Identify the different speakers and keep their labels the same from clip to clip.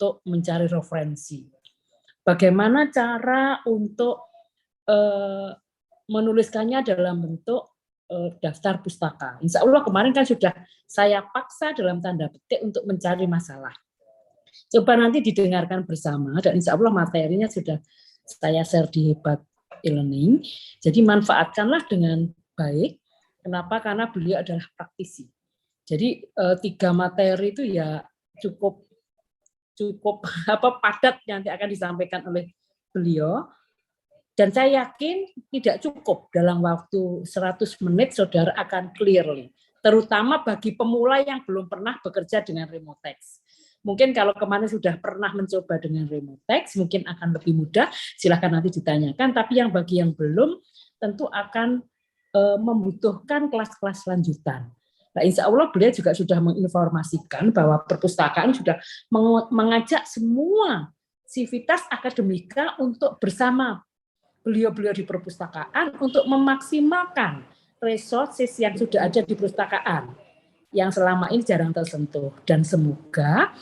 Speaker 1: untuk mencari referensi. Bagaimana cara untuk menuliskannya dalam bentuk daftar pustaka. Insya Allah kemarin kan sudah saya paksa dalam tanda petik untuk mencari masalah. Coba nanti didengarkan bersama dan insya Allah materinya sudah saya share di Hebat e-learning. Jadi manfaatkanlah dengan baik. Kenapa? Karena beliau adalah praktisi. Jadi 3 materi itu ya cukup padat nanti akan disampaikan oleh beliau. Dan saya yakin tidak cukup dalam waktu 100 menit saudara akan clearly. Terutama bagi pemula yang belum pernah bekerja dengan remote text. Mungkin kalau kemarin sudah pernah mencoba dengan remote text, mungkin akan lebih mudah, silahkan nanti ditanyakan. Tapi yang bagi yang belum, tentu akan membutuhkan kelas-kelas lanjutan. Nah, insya Allah beliau juga sudah menginformasikan bahwa perpustakaan sudah mengajak semua sivitas akademika untuk bersama beliau-beliau di perpustakaan untuk memaksimalkan resources yang sudah ada di perpustakaan yang selama ini jarang tersentuh. Dan semoga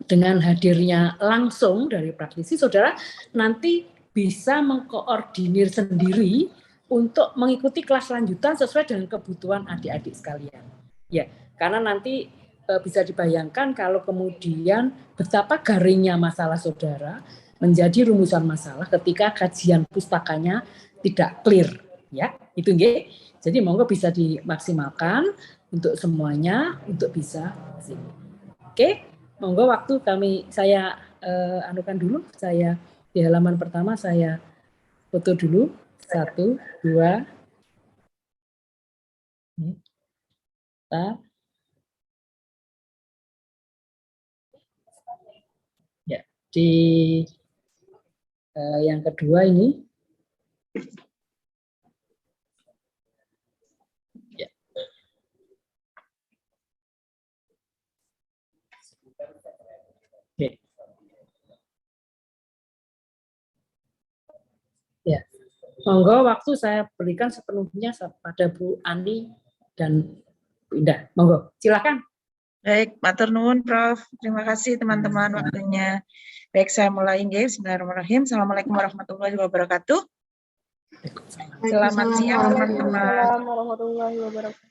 Speaker 1: dengan hadirnya langsung dari praktisi, saudara nanti bisa mengkoordinir sendiri untuk mengikuti kelas lanjutan sesuai dengan kebutuhan adik-adik sekalian. Ya, karena nanti bisa dibayangkan kalau kemudian betapa garingnya masalah saudara menjadi rumusan masalah ketika kajian pustakanya tidak clear, ya itu nggih. Jadi monggo bisa dimaksimalkan untuk semuanya untuk bisa sini. Oke, monggo waktu saya anukan dulu, saya di halaman pertama saya foto dulu 1, 2. Ya, di yang kedua ini. Ya. Oke. Ya. Monggo waktu saya berikan sepenuhnya pada Bu Ani dan Bu Indah. Monggo, silakan.
Speaker 2: Baik, matur nuwun Prof. Terima kasih teman-teman waktunya. Baik, saya mulai nggih. Bismillahirrahmanirrahim. Assalamualaikum warahmatullahi wabarakatuh. Selamat siang teman-teman.
Speaker 3: Warahmatullahi wabarakatuh.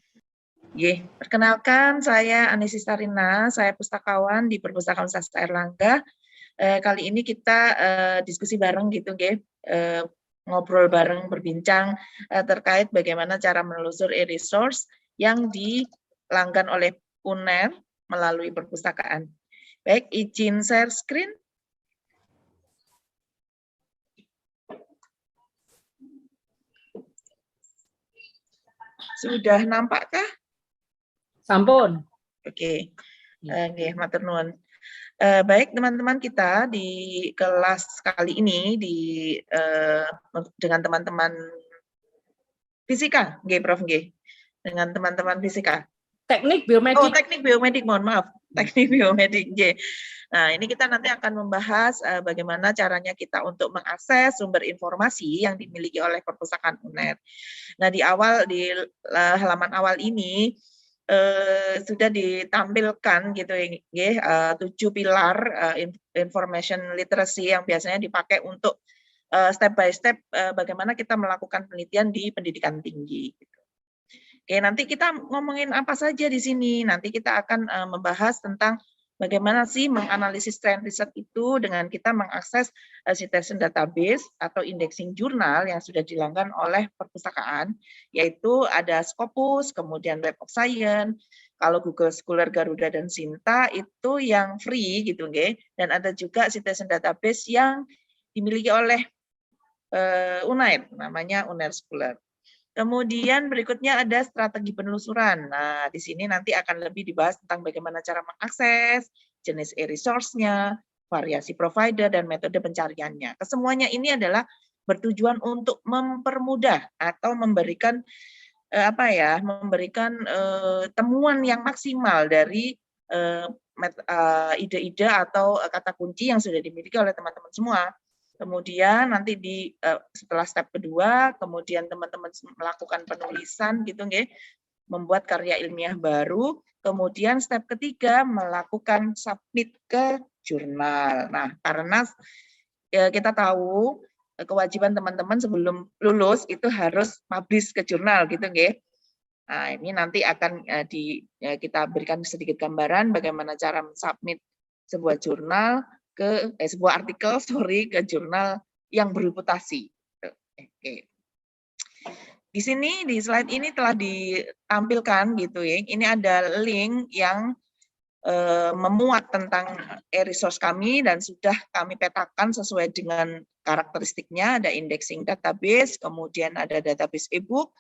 Speaker 2: Perkenalkan saya Ani Sistarina, saya pustakawan di Perpustakaan Sastra Erlangga. Kali ini kita diskusi bareng gitu nggih. Ngobrol bareng, berbincang terkait bagaimana cara menelusur e-resource yang dilanggan oleh UNER melalui perpustakaan. Baik, izin share screen. Sudah nampakkah?
Speaker 1: Sampun.
Speaker 2: Oke. Nggih, matur nuwun. Baik teman-teman, kita di kelas kali ini dengan teman-teman fisika, nggih Prof nggih. Dengan teman-teman fisika.
Speaker 1: Teknik biomedik.
Speaker 2: Oh, teknik biomedik, mohon maaf. Teknik biomedik, nggih. Nah, ini kita nanti akan membahas bagaimana caranya kita untuk mengakses sumber informasi yang dimiliki oleh perpustakaan UNER. Nah, di halaman awal ini sudah ditampilkan gitu ya, 7 pilar information literacy yang biasanya dipakai untuk step by step bagaimana kita melakukan penelitian di pendidikan tinggi. Gitu. Oke, nanti kita ngomongin apa saja di sini. Nanti kita akan membahas tentang bagaimana sih menganalisis trend riset itu dengan kita mengakses citation database atau indexing jurnal yang sudah dilanggan oleh perpustakaan, yaitu ada Scopus, kemudian Web of Science, kalau Google Scholar, Garuda, dan Sinta itu yang free gitu, nggih. Dan ada juga citation database yang dimiliki oleh UNAIR, namanya UNAIR Scholar. Kemudian berikutnya ada strategi penelusuran. Nah, di sini nanti akan lebih dibahas tentang bagaimana cara mengakses, jenis e-resource-nya, variasi provider, dan metode pencariannya. Kesemuanya ini adalah bertujuan untuk mempermudah atau memberikan temuan yang maksimal dari ide-ide atau kata kunci yang sudah dimiliki oleh teman-teman semua. Kemudian nanti setelah step kedua, kemudian teman-teman melakukan penulisan gitu nggih. membuat karya ilmiah baru. Kemudian step ketiga, melakukan submit ke jurnal. Nah, karena kita tahu kewajiban teman-teman sebelum lulus itu harus publish ke jurnal gitu nggih. Nah, ini nanti akan kita berikan sedikit gambaran bagaimana cara mensubmit sebuah jurnal sebuah artikel ke jurnal yang bereputasi. Oke. Di sini di slide ini telah ditampilkan gitu ya. Ini ada link yang memuat tentang e-resource kami dan sudah kami petakan sesuai dengan karakteristiknya. Ada indexing database, kemudian ada database e-book,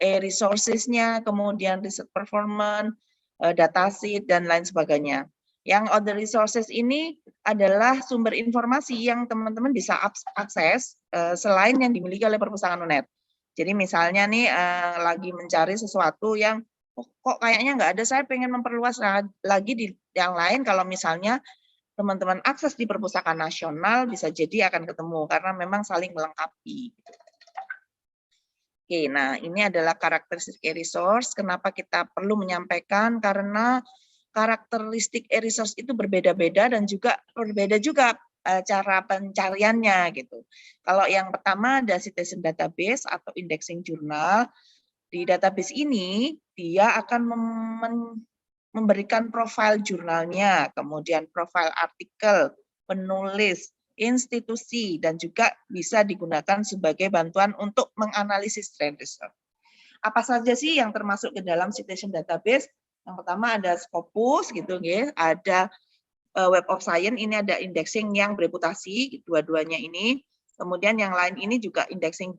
Speaker 2: e-resources-nya, kemudian research performance, datasheet, dan lain sebagainya. Yang other resources ini adalah sumber informasi yang teman-teman bisa akses selain yang dimiliki oleh perpustakaan UNED. Jadi misalnya nih lagi mencari sesuatu yang kok kayaknya nggak ada, saya pengen memperluas lagi di yang lain. Kalau misalnya teman-teman akses di perpustakaan nasional bisa jadi akan ketemu karena memang saling melengkapi. Oke, nah ini adalah karakteristik e-resource. Kenapa kita perlu menyampaikan? Karena karakteristik e-resource itu berbeda-beda dan juga berbeda juga cara pencariannya gitu. Kalau yang pertama ada citation database atau indexing jurnal. Di database ini dia akan memberikan profil jurnalnya, kemudian profil artikel, penulis, institusi, dan juga bisa digunakan sebagai bantuan untuk menganalisis trend research. Apa saja sih yang termasuk ke dalam citation database? Yang pertama ada Scopus gitu ya, ada Web of Science, ini ada indexing yang bereputasi, dua-duanya ini. Kemudian yang lain ini juga indexing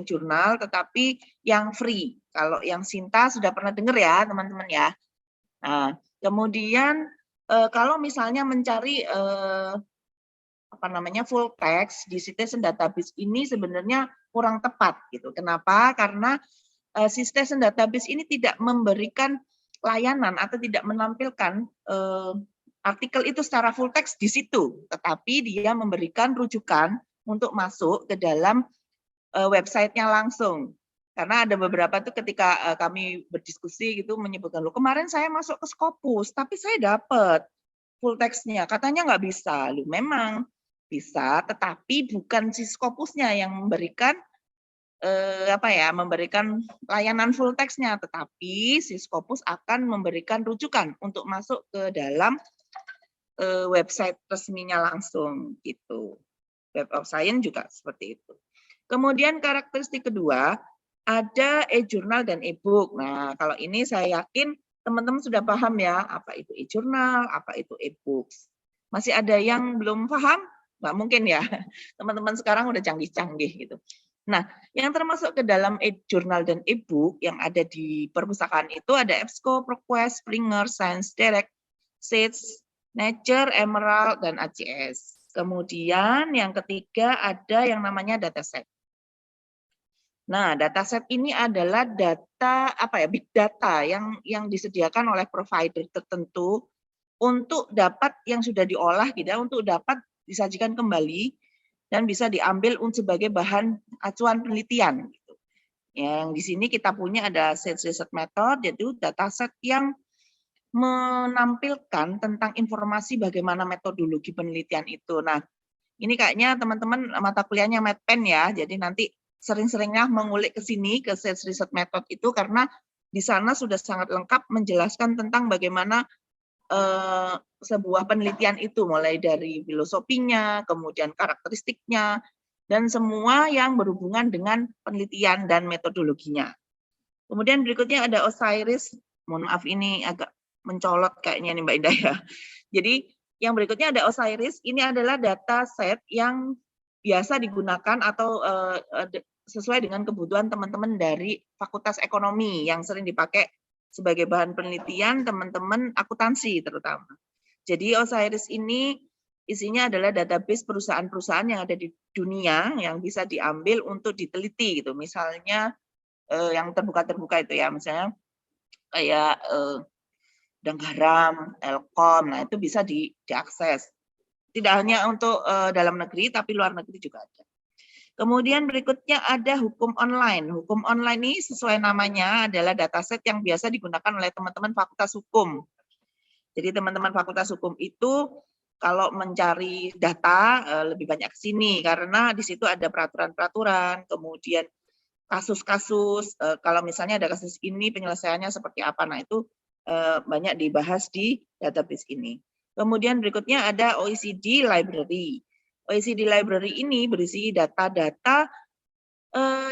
Speaker 2: jurnal, tetapi yang free. Kalau yang Sinta sudah pernah dengar ya teman-teman ya. Nah, kemudian kalau misalnya mencari full text di citation database ini sebenarnya kurang tepat gitu. Kenapa? Karena citation database ini tidak memberikan layanan atau tidak menampilkan artikel itu secara full text di situ, tetapi dia memberikan rujukan untuk masuk ke dalam websitenya langsung. Karena ada beberapa tuh ketika kami berdiskusi gitu menyebutkan, loh kemarin saya masuk ke Scopus, tapi saya dapat full text-nya, katanya nggak bisa. Loh memang bisa, tetapi bukan si Scopus-nya yang memberikan memberikan layanan full text-nya, tetapi si Scopus akan memberikan rujukan untuk masuk ke dalam website resminya langsung gitu. Web of Science juga seperti itu. Kemudian karakteristik kedua, ada e-journal dan e-book. Nah, kalau ini saya yakin teman-teman sudah paham ya, apa itu e-journal, apa itu e-books. Masih ada yang belum paham? Nggak mungkin ya, teman-teman sekarang udah canggih-canggih gitu. Nah, yang termasuk ke dalam e-journal dan e-book yang ada di perpustakaan itu ada EBSCO, ProQuest, Springer, Science Direct, Sage, Nature, Emerald, dan ACS. Kemudian yang ketiga ada yang namanya dataset. Nah, dataset ini adalah data big data yang disediakan oleh provider tertentu untuk dapat yang sudah diolah gitu untuk dapat disajikan kembali dan bisa diambil sebagai bahan acuan penelitian gitu. Yang di sini kita punya ada Sage Research Method, yaitu dataset yang menampilkan tentang informasi bagaimana metodologi penelitian itu. Nah, ini kayaknya teman-teman mata kuliahnya MedPen ya, jadi nanti sering-seringnya mengulik ke sini, ke Sage Research Method itu, karena di sana sudah sangat lengkap menjelaskan tentang bagaimana sebuah penelitian itu, mulai dari filosofinya, kemudian karakteristiknya, dan semua yang berhubungan dengan penelitian dan metodologinya. Kemudian berikutnya ada Osiris, mohon maaf ini agak mencolot kayaknya nih Mbak Indah ya. Jadi yang berikutnya ada Osiris, ini adalah data set yang biasa digunakan atau sesuai dengan kebutuhan teman-teman dari Fakultas Ekonomi yang sering dipakai sebagai bahan penelitian teman-teman akuntansi terutama. Jadi Osiris ini isinya adalah database perusahaan-perusahaan yang ada di dunia yang bisa diambil untuk diteliti gitu. Misalnya yang terbuka-terbuka itu ya, misalnya kayak Garam, Elkom, nah itu bisa diakses. Tidak hanya untuk dalam negeri, tapi luar negeri juga ada. Kemudian berikutnya ada hukum online. Hukum online ini sesuai namanya adalah dataset yang biasa digunakan oleh teman-teman Fakultas Hukum. Jadi teman-teman Fakultas Hukum itu kalau mencari data lebih banyak ke sini karena di situ ada peraturan-peraturan, kemudian kasus-kasus, kalau misalnya ada kasus ini penyelesaiannya seperti apa. Nah, itu banyak dibahas di database ini. Kemudian berikutnya ada OECD Library. OECD Library ini berisi data-data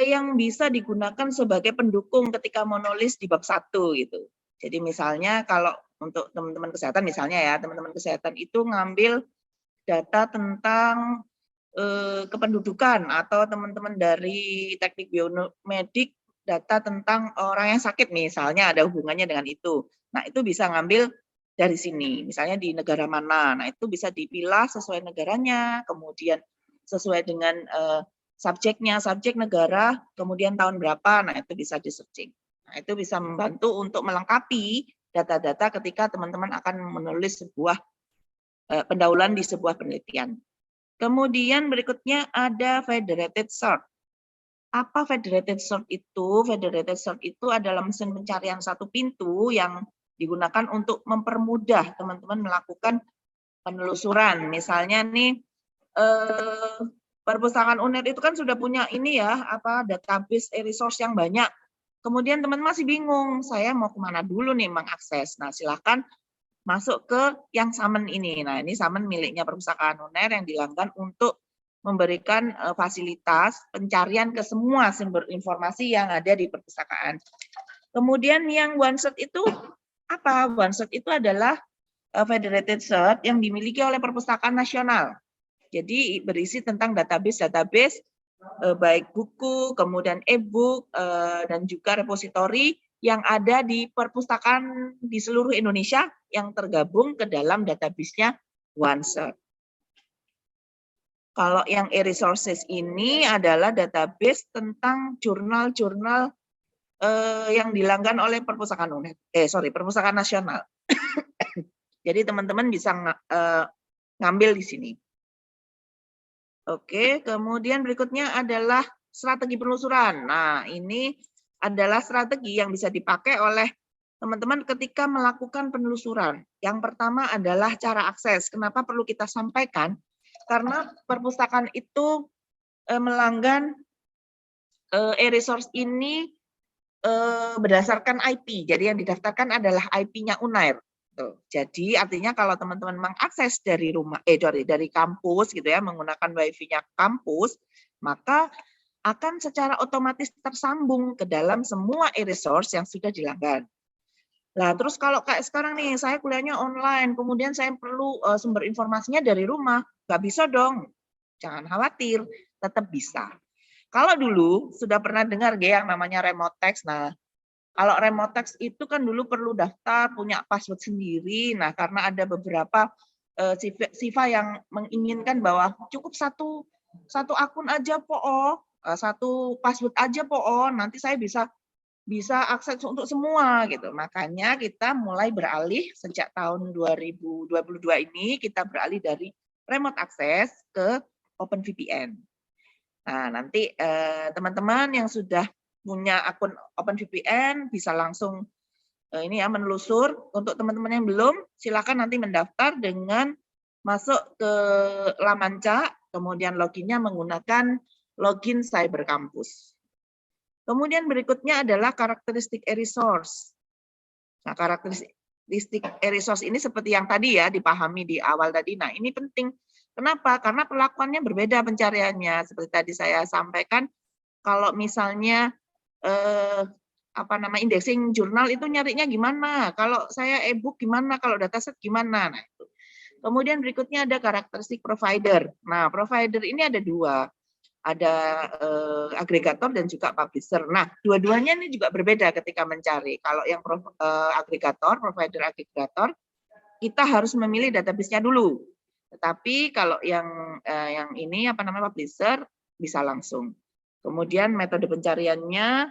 Speaker 2: yang bisa digunakan sebagai pendukung ketika menulis di bab 1 gitu. Jadi misalnya kalau untuk teman-teman kesehatan misalnya ya, teman-teman kesehatan itu ngambil data tentang kependudukan atau teman-teman dari teknik biomedik data tentang orang yang sakit misalnya ada hubungannya dengan itu. Nah, itu bisa ngambil dari sini, misalnya di negara mana. Nah, itu bisa dipilah sesuai negaranya, kemudian sesuai dengan subjeknya, subjek negara, kemudian tahun berapa. Nah, itu bisa di-searching. Nah, itu bisa membantu untuk melengkapi data-data ketika teman-teman akan menulis sebuah pendahuluan di sebuah penelitian. Kemudian berikutnya ada federated sort. Apa federated sort itu? Federated sort itu adalah mesin pencarian satu pintu yang digunakan untuk mempermudah teman-teman melakukan penelusuran. Misalnya nih perpustakaan UNER itu kan sudah punya ini ya, database e-resource yang banyak. Kemudian teman-teman masih bingung, saya mau kemana dulu nih mengakses. Nah, silakan masuk ke yang Samen ini. Nah, ini Samen miliknya Perpustakaan UNER yang dilanggan untuk memberikan fasilitas pencarian ke semua sumber informasi yang ada di perpustakaan. Kemudian yang OneSearch itu apa? OneSearch itu adalah federated search yang dimiliki oleh Perpustakaan Nasional. Jadi berisi tentang database-database baik buku, kemudian e-book, dan juga repositori yang ada di perpustakaan di seluruh Indonesia yang tergabung ke dalam database-nya OneSearch. Kalau yang e-resources ini adalah database tentang jurnal-jurnal yang dilanggan oleh Perpustakaan UNER, Perpustakaan Nasional. Jadi teman-teman bisa ngambil di sini. Oke, kemudian berikutnya adalah strategi penelusuran. Nah, ini adalah strategi yang bisa dipakai oleh teman-teman ketika melakukan penelusuran. Yang pertama adalah cara akses. Kenapa perlu kita sampaikan? Karena perpustakaan itu melanggan e-resource ini berdasarkan IP. Jadi yang didaftarkan adalah IP-nya UNER. Jadi artinya kalau teman-teman mengakses dari rumah dari kampus gitu ya menggunakan wifi-nya kampus, maka akan secara otomatis tersambung ke dalam semua e-resource yang sudah dilanggan. Nah, terus kalau kayak sekarang nih saya kuliahnya online, kemudian saya perlu sumber informasinya dari rumah, nggak bisa dong. Jangan khawatir, tetap bisa. Kalau dulu sudah pernah dengar yang namanya remote text. Nah, kalau remote text itu kan dulu perlu daftar, punya password sendiri. Nah, karena ada beberapa sifat yang menginginkan bahwa cukup satu akun aja satu password aja nanti saya bisa akses untuk semua gitu. Makanya kita mulai beralih sejak tahun 2022 ini kita beralih dari remote access ke OpenVPN. Nah, nanti teman-teman yang sudah punya akun OpenVPN bisa langsung ini ya menelusur. Untuk teman-teman yang belum, silakan nanti mendaftar dengan masuk ke Lamanca, kemudian loginnya menggunakan login Cyber Campus. Kemudian berikutnya adalah karakteristik e-resource. Nah, karakteristik e-resource ini seperti yang tadi ya dipahami di awal tadi. Nah, ini penting. Kenapa? Karena perlakuannya berbeda pencariannya. Seperti tadi saya sampaikan, kalau misalnya indexing jurnal itu nyarinya gimana? Kalau saya e-book gimana? Kalau dataset gimana? Nah, itu. Kemudian berikutnya ada karakteristik provider. Nah, provider ini ada dua. Ada agregator dan juga publisher. Nah, dua-duanya ini juga berbeda ketika mencari. Kalau yang agregator, provider agregator, kita harus memilih database-nya dulu. Tetapi kalau yang ini publisher bisa langsung. Kemudian metode pencariannya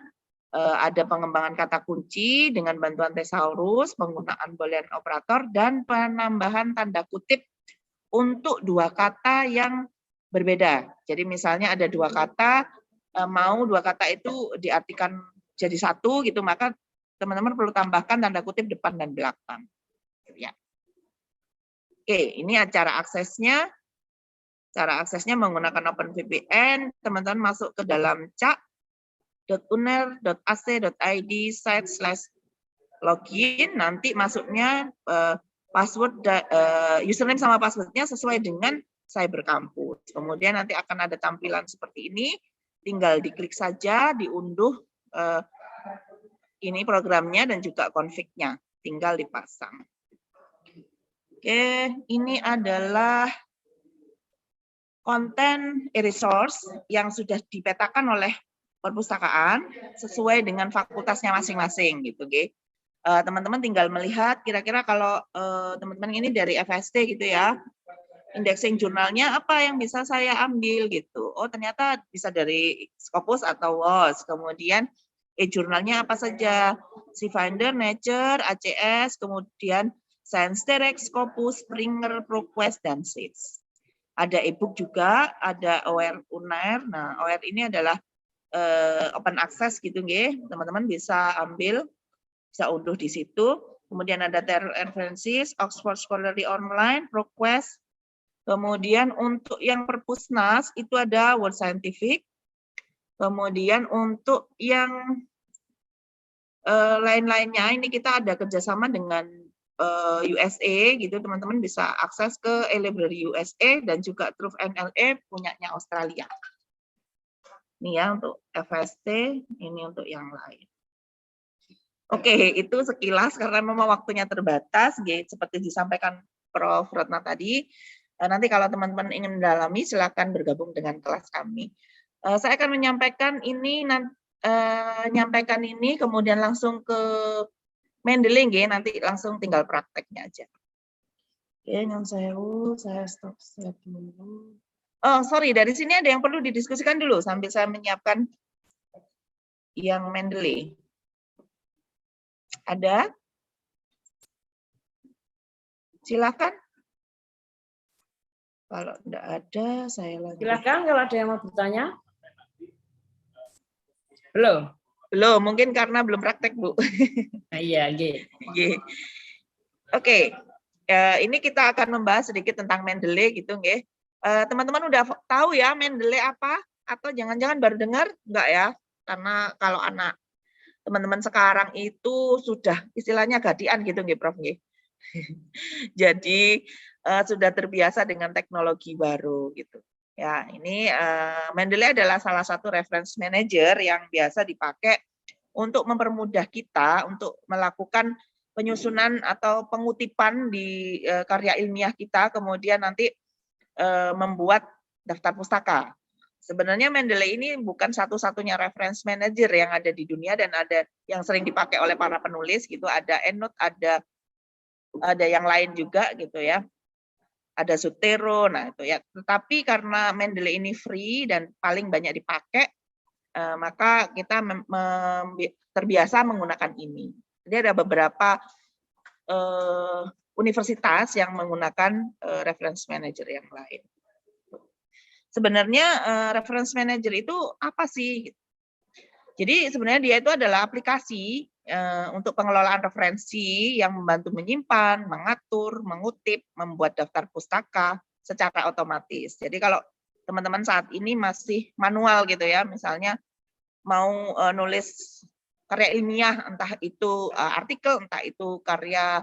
Speaker 2: ada pengembangan kata kunci dengan bantuan thesaurus, penggunaan boolean operator dan penambahan tanda kutip untuk dua kata yang berbeda. Jadi misalnya ada dua kata, mau dua kata itu diartikan jadi satu gitu, maka teman-teman perlu tambahkan tanda kutip depan dan belakang. Ya. Oke, ini cara aksesnya. Cara aksesnya menggunakan OpenVPN, teman-teman masuk ke dalam cak.uner.ac.id /login, nanti masuknya password, username sama passwordnya sesuai dengan Cyber Campus. Kemudian nanti akan ada tampilan seperti ini, tinggal diklik saja, diunduh ini programnya dan juga config-nya, tinggal dipasang. Oke, ini adalah konten e-resource yang sudah dipetakan oleh perpustakaan sesuai dengan fakultasnya masing-masing gitu, teman-teman tinggal melihat kira-kira kalau teman-teman ini dari FST gitu ya, indexing jurnalnya apa yang bisa saya ambil gitu. Oh ternyata bisa dari Scopus atau WOS. Kemudian e-jurnalnya apa saja, Finder, Nature, ACS, kemudian Science Direct, Scopus, Springer, ProQuest, dan SIDS. Ada e-book juga, ada OER UNER. Nah, OER ini adalah open access gitu, teman-teman bisa ambil, bisa unduh di situ. Kemudian ada references, Oxford Scholarly Online, ProQuest. Kemudian untuk yang Perpusnas itu ada World Scientific. Kemudian untuk yang lain-lainnya ini kita ada kerjasama dengan USA gitu, teman-teman bisa akses ke e-library USA dan juga TruthNLA punyanya Australia. Ini ya untuk FST, ini untuk yang lain. Oke, itu sekilas karena memang waktunya terbatas, seperti disampaikan Prof. Ratna tadi. Nanti kalau teman-teman ingin mendalami, silakan bergabung dengan kelas kami. Saya akan menyampaikan ini, kemudian langsung ke Mendeley, nanti langsung tinggal prakteknya aja. Oke, saya stop share dulu. Oh, sorry, dari sini ada yang perlu didiskusikan dulu sambil saya menyiapkan yang Mendeley. Ada? Silakan. Kalau tidak ada, saya lanjut.
Speaker 1: Silakan kalau ada yang mau bertanya. Belum?
Speaker 2: Belum, mungkin karena belum praktek, Bu.
Speaker 1: Nah, iya,
Speaker 2: Oke, ini kita akan membahas sedikit tentang Mendeley gitu, teman-teman udah tahu ya Mendeley apa? Atau jangan-jangan baru dengar? Enggak ya? Karena kalau anak teman-teman sekarang itu sudah istilahnya gadian gitu, Prof. Jadi sudah terbiasa dengan teknologi baru gitu. Ya, ini Mendeley adalah salah satu reference manager yang biasa dipakai untuk mempermudah kita untuk melakukan penyusunan atau pengutipan di karya ilmiah kita, kemudian nanti membuat daftar pustaka. Sebenarnya Mendeley ini bukan satu-satunya reference manager yang ada di dunia dan ada yang sering dipakai oleh para penulis gitu, ada EndNote, ada yang lain juga gitu ya. Ada Zotero, nah itu ya. Tetapi karena Mendeley ini free dan paling banyak dipakai, maka kita terbiasa menggunakan ini. Jadi ada beberapa universitas yang menggunakan reference manager yang lain. Sebenarnya reference manager itu apa sih? Jadi sebenarnya dia itu adalah aplikasi untuk pengelolaan referensi yang membantu menyimpan, mengatur, mengutip, membuat daftar pustaka secara otomatis. Jadi kalau teman-teman saat ini masih manual gitu ya, misalnya mau nulis karya ilmiah, entah itu artikel, entah itu karya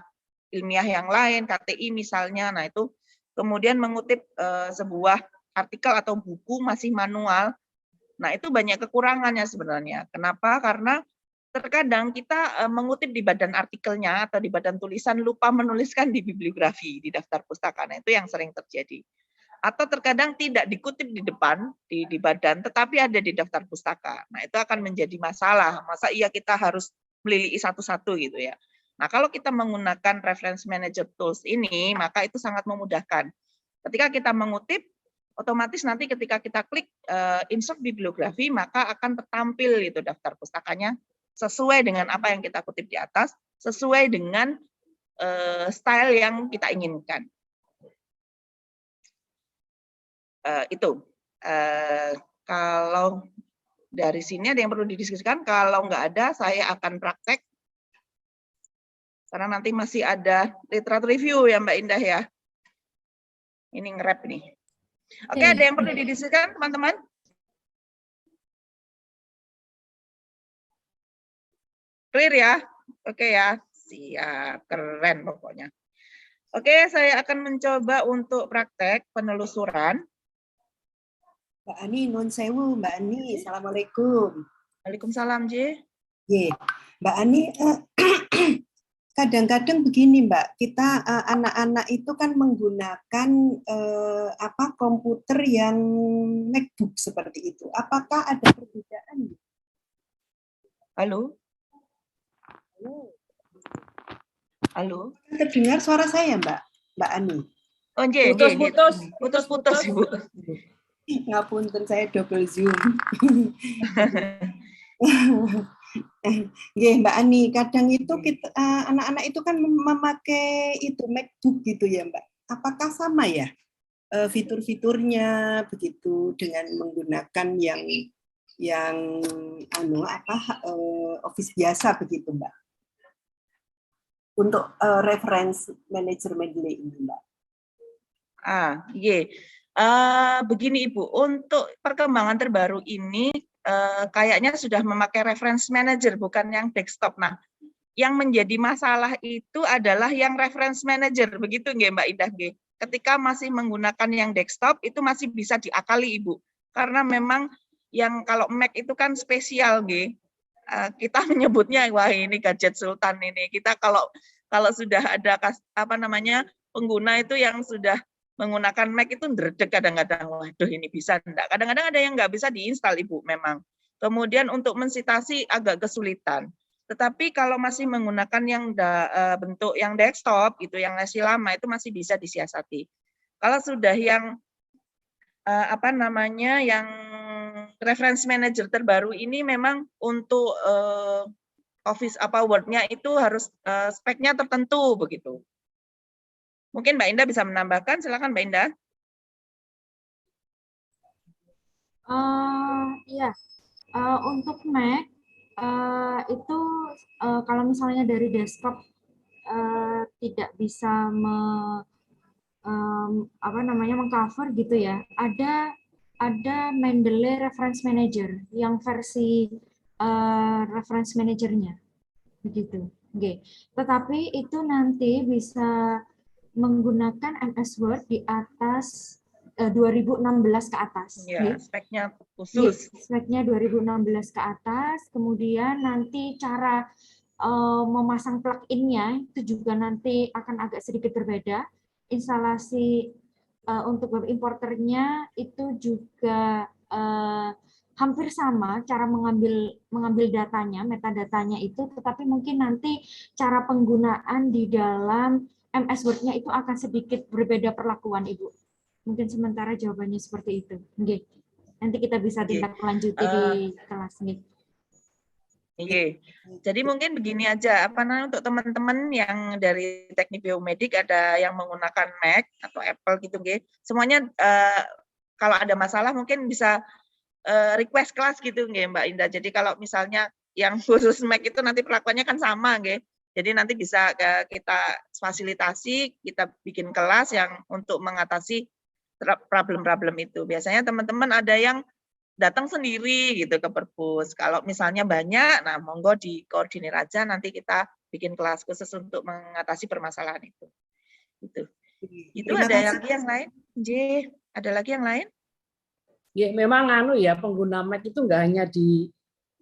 Speaker 2: ilmiah yang lain, KTI misalnya, nah itu kemudian mengutip sebuah artikel atau buku masih manual, nah itu banyak kekurangannya sebenarnya. Kenapa? Karena terkadang kita mengutip di badan artikelnya atau di badan tulisan lupa menuliskan di bibliografi, di daftar pustaka. Nah, itu yang sering terjadi. Atau terkadang tidak dikutip di depan, di badan, tetapi ada di daftar pustaka. Nah, itu akan menjadi masalah. Masa iya kita harus meliliki satu-satu gitu ya. Nah, kalau kita menggunakan reference manager tools ini, maka itu sangat memudahkan. Ketika kita mengutip, otomatis nanti ketika kita klik insert bibliografi, maka akan tertampil itu daftar pustakanya sesuai dengan apa yang kita kutip di atas, sesuai dengan style yang kita inginkan. Itu. Kalau dari sini ada yang perlu didiskusikan, kalau nggak ada saya akan praktek. Karena nanti masih ada literatur review ya Mbak Indah ya. Ini nge-rap nih. Oke, ada yang perlu didiskusikan teman-teman? Clear ya? Oke ya, siap, keren pokoknya. Oke, saya akan mencoba untuk praktek penelusuran.
Speaker 3: Mbak Ani, nun sewu, Mbak Ani, assalamualaikum.
Speaker 2: Waalaikumsalam, J.
Speaker 3: Ye, Mbak Ani, kadang-kadang begini Mbak, kita anak-anak itu kan menggunakan komputer yang MacBook seperti itu. Apakah ada perbedaan?
Speaker 2: Halo? Halo?
Speaker 3: Terdengar suara saya Mbak Ani?
Speaker 2: Oh, putus-putus, Ibu.
Speaker 3: Ngapunten, saya double Zoom. Mbak Ani, kadang itu kita anak-anak itu kan memakai itu MacBook gitu ya Mbak. Apakah sama ya fitur-fiturnya begitu dengan menggunakan yang Office biasa begitu Mbak? Untuk reference manager Mendeley ini Mbak.
Speaker 2: Begini Ibu, untuk perkembangan terbaru ini kayaknya sudah memakai reference manager, bukan yang desktop. Nah, yang menjadi masalah itu adalah yang reference manager, begitu nggih Mbak Indah nggih. Ketika masih menggunakan yang desktop itu masih bisa diakali Ibu, karena memang yang kalau Mac itu kan spesial nggih. Kita menyebutnya wah ini gadget sultan ini. Kita kalau sudah ada pengguna itu yang sudah menggunakan Mac itu ndredeg kadang-kadang, waduh ini bisa enggak. Kadang-kadang ada yang nggak bisa diinstal Ibu memang. Kemudian untuk mensitasi agak kesulitan. Tetapi kalau masih menggunakan yang bentuk yang desktop gitu, yang masih lama itu masih bisa disiasati. Kalau sudah yang yang reference manager terbaru ini memang untuk Office Word-nya itu harus speknya tertentu begitu. Mungkin Mbak Indah bisa menambahkan, silakan Mbak Indah.
Speaker 4: Iya, untuk Mac itu kalau misalnya dari desktop tidak bisa mengcover gitu ya. Ada Mendeley Reference Manager yang versi reference manajernya begitu. Oke. Tetapi itu nanti bisa menggunakan MS Word di atas 2016 ke atas.
Speaker 2: Ya, speknya khusus.
Speaker 4: Ya, speknya 2016 ke atas. Kemudian nanti cara memasang plugin-nya itu juga nanti akan agak sedikit berbeda. Instalasi untuk web importernya itu juga hampir sama cara mengambil datanya, metadatanya itu, tetapi mungkin nanti cara penggunaan di dalam MS Word-nya itu akan sedikit berbeda perlakuan, Ibu. Mungkin sementara jawabannya seperti itu. Oke. Nanti kita bisa tindak lanjuti di kelas.
Speaker 2: Iya. Jadi mungkin begini aja, untuk teman-teman yang dari teknik biomedik ada yang menggunakan Mac atau Apple gitu, semuanya kalau ada masalah mungkin bisa request kelas gitu, Mbak Indah. Jadi kalau misalnya yang khusus Mac itu nanti perlakuannya kan sama, jadi nanti bisa kita fasilitasi, kita bikin kelas yang untuk mengatasi problem-problem itu. Biasanya teman-teman ada yang datang sendiri gitu ke perpus. Kalau misalnya banyak, nah monggo dikoordinir aja, nanti kita bikin kelas khusus untuk mengatasi permasalahan itu. Itu ada lagi yang lain? J, ada lagi yang lain?
Speaker 1: Ya, memang pengguna Mac itu nggak hanya di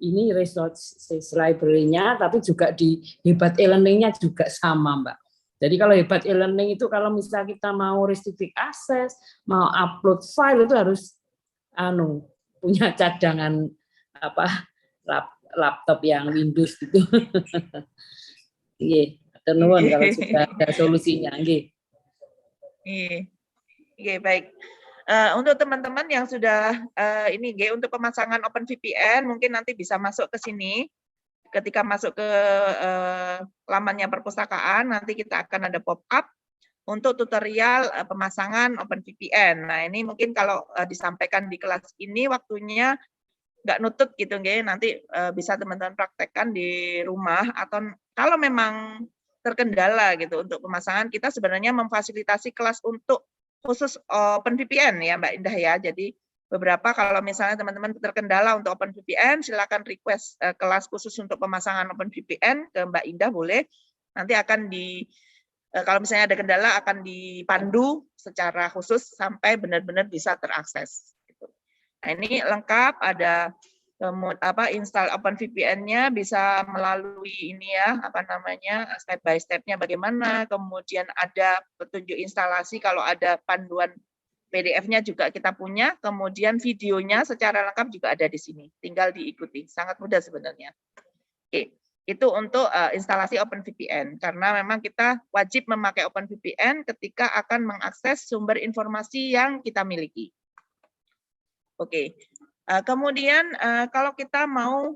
Speaker 1: ini resource library-nya, tapi juga di Hebat e-learning-nya juga sama, Mbak. Jadi kalau Hebat e-learning itu kalau misalnya kita mau restricted access, mau upload file itu harus punya cadangan laptop yang Windows gitu. Iya, tenuan kalau sudah ada solusinya, nggih.
Speaker 2: Iya, baik. Untuk teman-teman yang sudah untuk pemasangan OpenVPN mungkin nanti bisa masuk ke sini. Ketika masuk ke lamannya perpustakaan nanti kita akan ada pop-up untuk tutorial pemasangan OpenVPN. Nah, ini mungkin kalau disampaikan di kelas ini waktunya nggak nutut gitu, nanti bisa teman-teman praktekkan di rumah, atau kalau memang terkendala gitu untuk pemasangan, kita sebenarnya memfasilitasi kelas untuk khusus OpenVPN ya Mbak Indah ya. Jadi beberapa kalau misalnya teman-teman terkendala untuk OpenVPN, silakan request kelas khusus untuk pemasangan OpenVPN ke Mbak Indah boleh. Nanti akan kalau misalnya ada kendala akan dipandu secara khusus sampai benar-benar bisa terakses. Nah, ini lengkap, ada install OpenVPN-nya bisa melalui ini ya, step by step-nya bagaimana, kemudian ada petunjuk instalasi, kalau ada panduan PDF-nya juga kita punya, kemudian videonya secara lengkap juga ada di sini, tinggal diikuti, sangat mudah sebenarnya. Oke, itu untuk instalasi OpenVPN, karena memang kita wajib memakai OpenVPN ketika akan mengakses sumber informasi yang kita miliki. Oke, kemudian kalau kita mau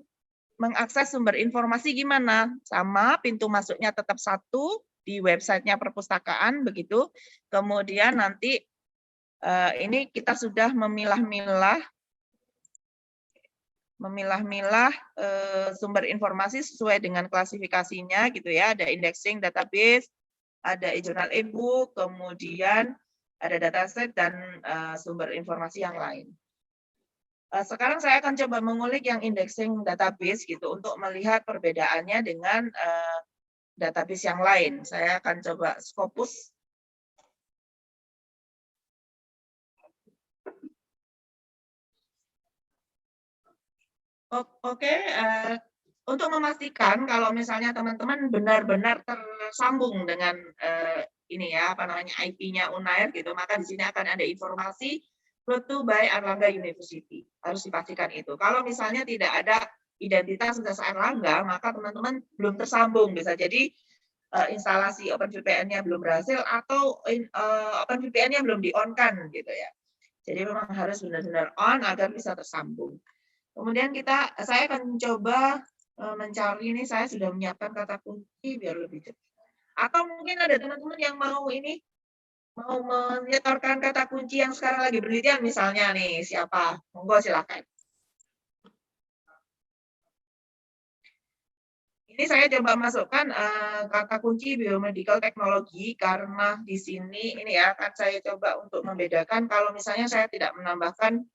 Speaker 2: mengakses sumber informasi gimana? Sama, pintu masuknya tetap satu di websitenya perpustakaan begitu. Kemudian nanti ini kita sudah memilah-milah sumber informasi sesuai dengan klasifikasinya gitu ya. Ada indexing database, ada e-journal e-book, kemudian ada dataset dan sumber informasi yang lain. Sekarang saya akan coba mengulik yang indexing database gitu untuk melihat perbedaannya dengan database yang lain. Saya akan coba Scopus. Oke, untuk memastikan kalau misalnya teman-teman benar-benar tersambung dengan ini ya, IP-nya Unair gitu, maka di sini akan ada informasi brought to by Airlangga University. Harus dipastikan itu. Kalau misalnya tidak ada identitas Universitas Airlangga, maka teman-teman belum tersambung. Bisa jadi instalasi OpenVPN-nya belum berhasil atau OpenVPN-nya belum di-on-kan gitu ya. Jadi memang harus benar-benar on agar bisa tersambung. Kemudian saya akan coba mencari ini, saya sudah menyiapkan kata kunci biar lebih cepat. Atau mungkin ada teman-teman yang mau menyetorkan kata kunci yang sekarang lagi penelitian misalnya nih, siapa? Monggo silakan. Ini saya coba masukkan kata kunci biomedical technology karena di sini ini ya akan saya coba untuk membedakan kalau misalnya saya tidak menambahkan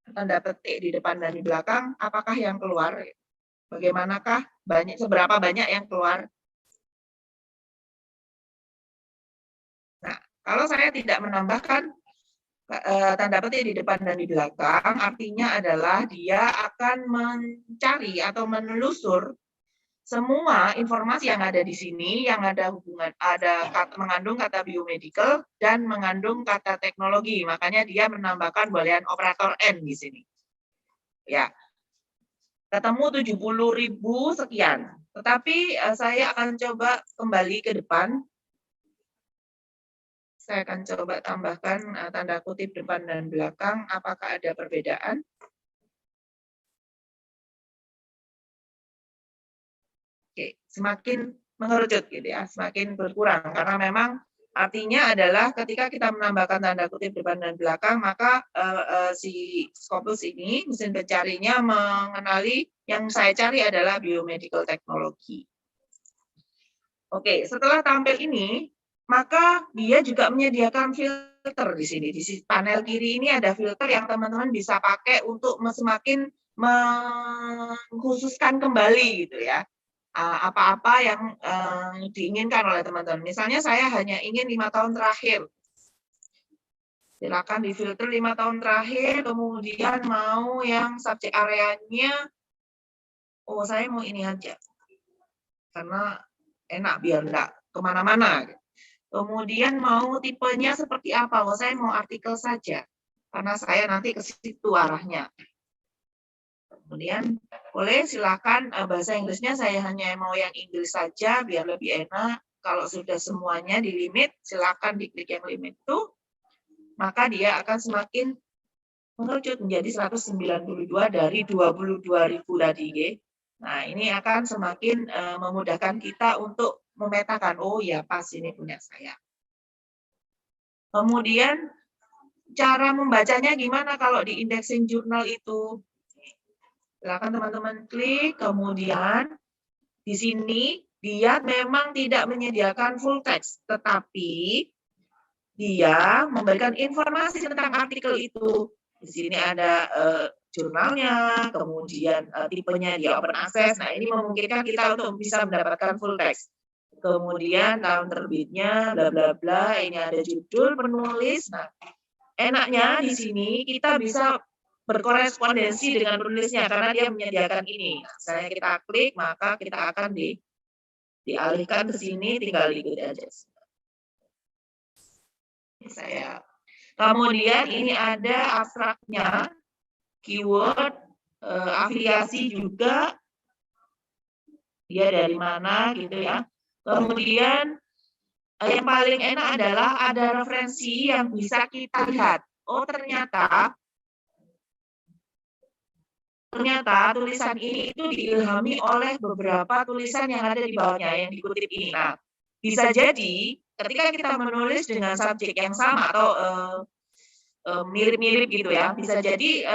Speaker 2: tanda petik di depan dan di belakang, apakah yang keluar? Bagaimanakah seberapa banyak yang keluar? Nah, kalau saya tidak menambahkan tanda petik di depan dan di belakang, artinya adalah dia akan mencari atau menelusur semua informasi yang ada di sini, yang ada mengandung kata biomedical dan mengandung kata teknologi. Makanya dia menambahkan boolean operator N di sini. Ya, ketemu 70.000 sekian. Tetapi saya akan coba kembali ke depan. Saya akan coba tambahkan tanda kutip depan dan belakang, apakah ada perbedaan. Oke, semakin mengerucut gitu ya, semakin berkurang. Karena memang artinya adalah ketika kita menambahkan tanda kutip depan dan belakang, maka si Scopus ini, mesin pencarinya mengenali yang saya cari adalah biomedical technology. Oke, setelah tampil ini, maka dia juga menyediakan filter di sini. Di panel kiri ini ada filter yang teman-teman bisa pakai untuk semakin mengkhususkan kembali gitu ya. Apa-apa yang diinginkan oleh teman-teman. Misalnya saya hanya ingin 5 tahun terakhir. Silakan difilter 5 tahun terakhir, kemudian mau yang subjek areanya, oh saya mau ini aja. Karena enak biar enggak kemana-mana. Kemudian mau tipenya seperti apa? Oh, saya mau artikel saja, karena saya nanti ke situ arahnya. Kemudian boleh silakan bahasa Inggrisnya saya hanya mau yang Inggris saja biar lebih enak. Kalau sudah semuanya di limit, silakan diklik yang limit itu, maka dia akan semakin mengerucut menjadi 192 dari 22.000 tadi. Nah, ini akan semakin memudahkan kita untuk memetakan, oh ya pas ini punya saya. Kemudian cara membacanya gimana kalau di indexing jurnal itu? Silakan teman-teman klik, kemudian di sini dia memang tidak menyediakan full text, tetapi dia memberikan informasi tentang artikel itu. Di sini ada jurnalnya, kemudian tipenya dia open access. Nah, ini memungkinkan kita untuk bisa mendapatkan full text. Kemudian tahun terbitnya, bla bla bla. Ini ada judul, penulis. Nah, enaknya di sini kita bisa berkorespondensi dengan penulisnya karena dia menyediakan ini. Nah, misalnya kita klik, maka kita akan dialihkan ke sini, tinggal diikuti aja. Kemudian ini ada abstraknya, keyword, afiliasi juga, dia dari mana gitu ya. Kemudian yang paling enak adalah ada referensi yang bisa kita lihat. Oh, ternyata tulisan ini itu diilhami oleh beberapa tulisan yang ada di bawahnya yang dikutip ini. Nah, bisa jadi ketika kita menulis dengan subjek yang sama atau mirip-mirip gitu ya, bisa jadi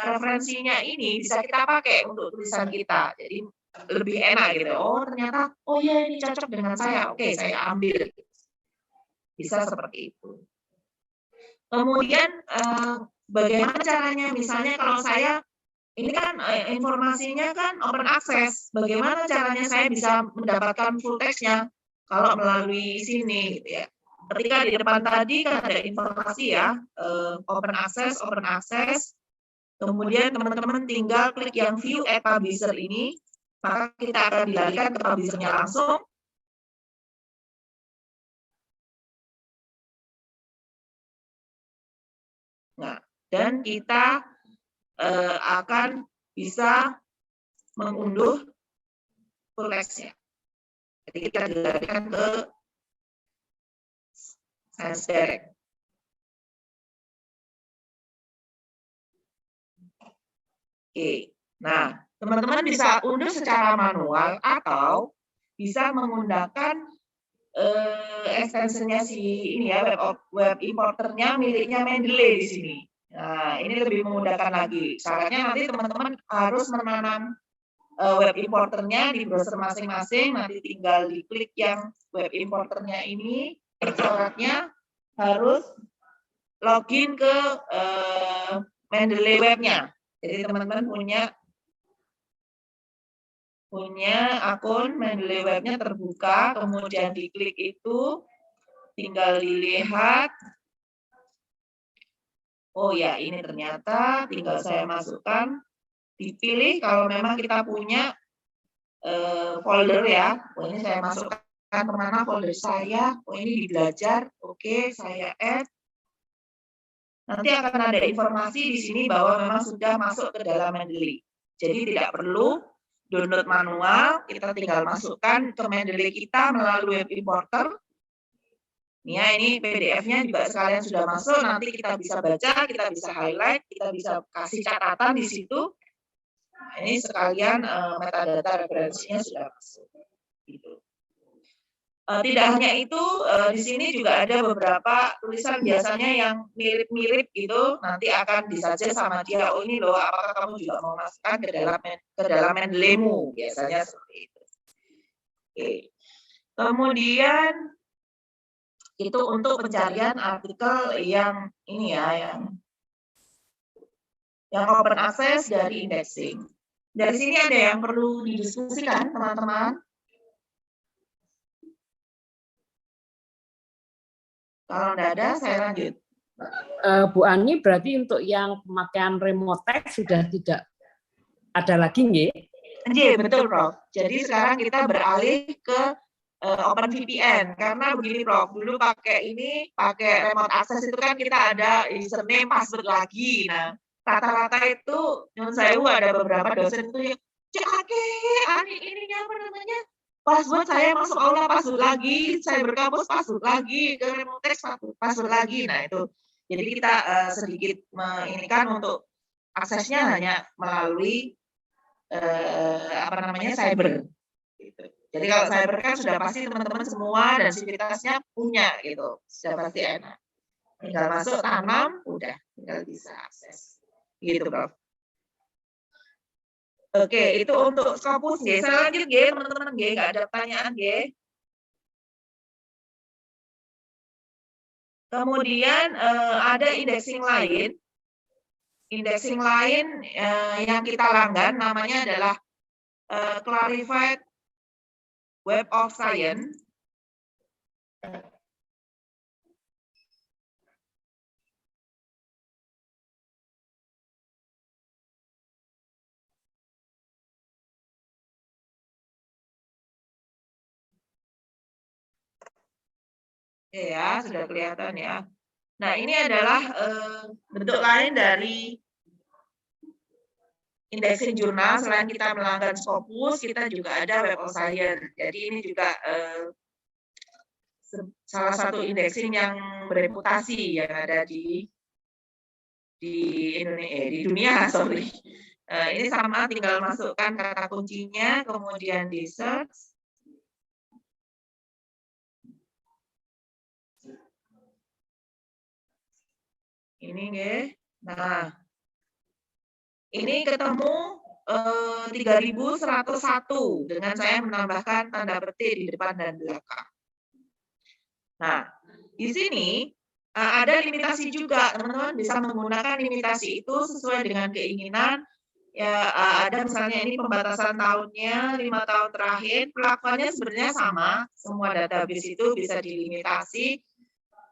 Speaker 2: referensinya ini bisa kita pakai untuk tulisan kita. Jadi lebih enak gitu. Oh, ternyata oh ya ini cocok dengan saya. Oke, saya ambil. Bisa seperti itu. Kemudian bagaimana caranya? Misalnya kalau saya ini kan informasinya kan open access. Bagaimana caranya saya bisa mendapatkan full text-nya? Kalau melalui sini, gitu ya. Ketika di depan tadi kan ada informasi ya, open access. Kemudian teman-teman tinggal klik yang view at publisher ini, maka kita akan dilarikan ke publisher-nya langsung. Nah, dan kita akan bisa mengunduh full text-nya. Jadi kita dilarikan ke Science Direct. Oke, nah teman-teman bisa unduh secara manual atau bisa menggunakan extensionnya si ini ya web importernya miliknya Mendeley di sini. Nah, ini lebih memudahkan lagi. Syaratnya nanti teman-teman harus menanam web importernya di browser masing-masing. Nanti tinggal diklik yang web importernya ini. Syaratnya harus login ke Mendeley webnya. Jadi teman-teman punya akun Mendeley webnya terbuka, kemudian diklik itu, tinggal dilihat. Oh ya, ini ternyata tinggal saya masukkan, dipilih kalau memang kita punya folder ya. Oh, ini saya masukkan kemana folder saya. Oh, ini di belajar. Oke, saya add. Nanti akan ada informasi di sini bahwa memang sudah masuk ke dalam Mendeley. Jadi tidak perlu download manual, kita tinggal masukkan ke Mendeley kita melalui web importer. Ya, ini PDF-nya juga sekalian sudah masuk, nanti kita bisa baca, kita bisa highlight, kita bisa kasih catatan di situ. Nah, ini sekalian metadata referensinya sudah masuk. Gitu. Tidak hanya itu, di sini juga ada beberapa tulisan biasanya yang mirip-mirip gitu, nanti akan disaja sama dia, oh ini loh, apakah kamu juga mau masukkan ke dalam Mendeley-mu, biasanya seperti itu. Oke. Kemudian itu untuk pencarian artikel yang ini ya, yang open access dari indexing. Dari sini ada yang perlu didiskusikan, teman-teman. Kalau tidak ada, saya lanjut.
Speaker 1: Bu Ani, berarti untuk yang pemakaian remote text sudah tidak ada lagi, nggih?
Speaker 2: Nggih, betul, Prof. Jadi sekarang kita beralih ke OpenVPN karena begini, Prof. Dulu pakai remote access itu kan kita ada username, password lagi. Nah, rata-rata itu nyun sewu ada beberapa dosen itu yang ini apa namanya? Password saya masuk aula password lagi, saya berkampus password lagi, ke remote text password lagi. Nah, itu. Jadi kita sedikit menginginkan untuk aksesnya hanya melalui cyber. Gitu. Jadi kalau cyber kan sudah pasti teman-teman semua dan sivitasnya punya gitu, sudah pasti enak. Tinggal masuk, tanam, udah, tinggal bisa akses. Gitu, Prof. Oke, itu untuk Scopus, G. Saya lanjut, G, teman-teman, G, nggak ada pertanyaan, G. Kemudian ada indexing lain. Indexing lain yang kita langgan namanya adalah Clarified Web of Science. Ya, sudah kelihatan ya. Nah, ini adalah bentuk lain dari indexing jurnal. Selain kita melanggan Scopus, kita juga ada Web of Science. Jadi ini juga salah satu indexing yang bereputasi yang ada di Indonesia, di dunia, sorry. Ini sama, tinggal masukkan kata kuncinya, kemudian di search. Ini ya. Nah, ini ketemu 3101 dengan saya menambahkan tanda petik di depan dan belakang. Nah, di sini ada limitasi juga, teman-teman bisa menggunakan limitasi itu sesuai dengan keinginan. Ya, ada misalnya ini pembatasan tahunnya 5 tahun terakhir, pelakuannya sebenarnya sama, semua database itu bisa dilimitasi.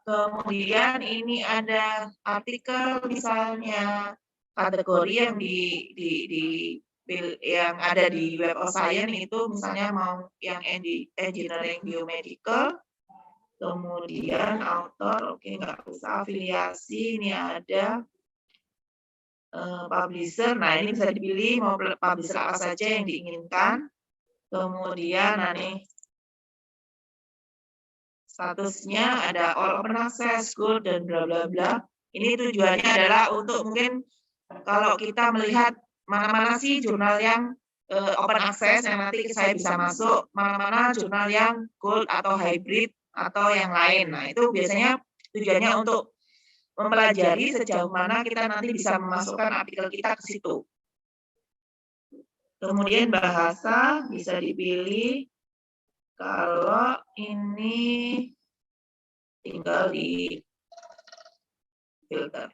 Speaker 2: Kemudian ini ada artikel misalnya kategori yang yang ada di Web of Science itu misalnya mau yang engineering biomedical, kemudian author, oke nggak usah afiliasi, ini ada publisher, nah ini bisa dipilih mau publisher apa saja yang diinginkan, kemudian nanti statusnya ada all open access, good, dan bla bla bla. Ini tujuannya adalah untuk mungkin kalau kita melihat mana-mana sih jurnal yang open access yang nanti saya bisa masuk, mana-mana jurnal yang gold atau hybrid atau yang lain. Nah, itu biasanya tujuannya untuk mempelajari sejauh mana kita nanti bisa memasukkan artikel kita ke situ. Kemudian bahasa bisa dipilih. Kalau ini tinggal di filter.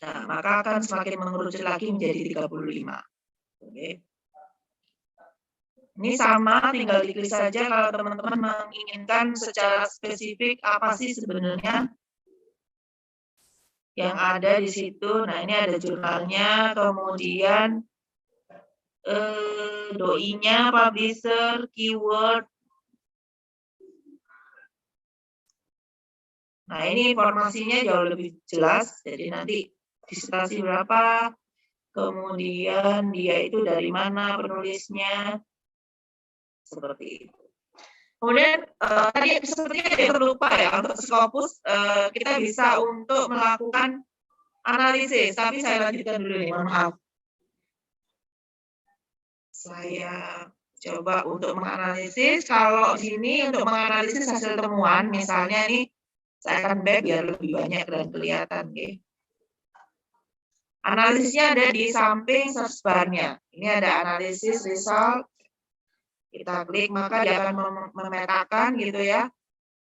Speaker 2: Nah, maka akan semakin mengerucut lagi menjadi 35. Oke. Ini sama, tinggal diklik saja kalau teman-teman menginginkan secara spesifik apa sih sebenarnya yang ada di situ. Nah, ini ada jurnalnya, kemudian doi-nya, publisher, keyword. Nah, ini informasinya jauh lebih jelas, jadi nanti disertasi berapa, kemudian dia itu dari mana penulisnya, seperti itu. Kemudian tadi sepertinya tidak terlupa ya, untuk Scopus kita bisa untuk melakukan analisis, tapi saya lanjutkan dulu nih, mohon maaf. Saya coba untuk menganalisis, kalau sini untuk menganalisis hasil temuan, misalnya nih, saya akan back biar lebih banyak dan kelihatan. Okay. Analisisnya ada di samping search bar-nya. Ini ada analisis result. Kita klik, maka dia akan memetakan gitu ya.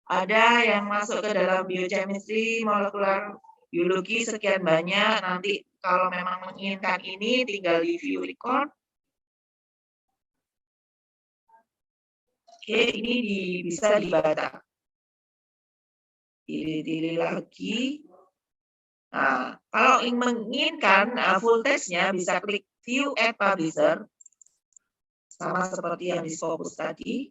Speaker 2: Ada yang masuk ke dalam biochemistry, molekular biologi, sekian banyak. Nanti kalau memang menginginkan ini, tinggal di view record. Oke, ini bisa dibaca. Pilih lagi. Nah, kalau menginginkan full text-nya, bisa klik view add publisher. Sama seperti yang di Scopus tadi.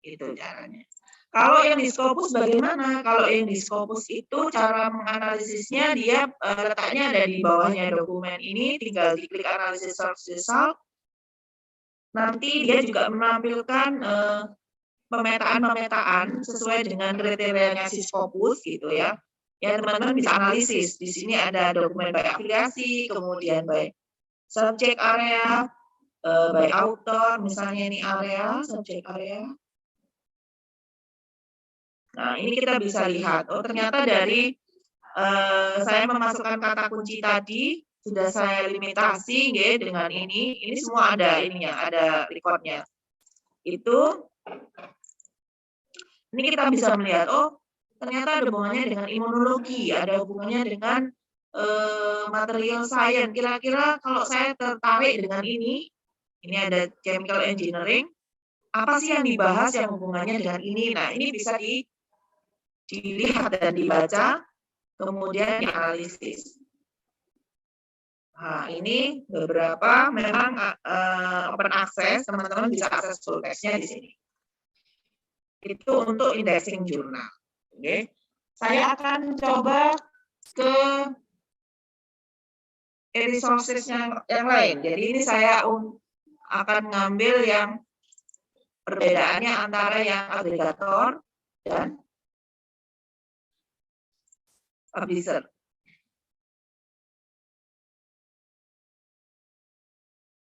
Speaker 2: Itu caranya. Kalau yang di Scopus bagaimana? Kalau yang di Scopus itu cara menganalisisnya dia letaknya ada di bawahnya dokumen ini, tinggal diklik analisis search result. Nanti dia juga menampilkan pemetaan sesuai dengan kriterianya Scopus gitu ya. Ya teman-teman bisa analisis. Di sini ada dokumen by afiliasi, kemudian by subject area, by author, misalnya ini area, subject area. Nah, ini kita bisa lihat. Oh, ternyata dari saya memasukkan kata kunci tadi sudah saya limitasi dengan ini semua ada ininya, ada recordnya. Itu ini kita bisa melihat, oh ternyata ada hubungannya dengan imunologi, ada hubungannya dengan material science. Kira-kira kalau saya tertarik dengan ini ada chemical engineering, apa sih yang dibahas yang hubungannya dengan ini? Nah, ini bisa dilihat dan dibaca, kemudian dianalisis. Nah, ini beberapa memang open access, teman-teman bisa akses full text-nya di sini. Itu untuk indexing jurnal. Oke. Saya akan coba ke resources yang lain. Jadi ini saya akan ngambil yang perbedaannya antara yang agregator dan publisher.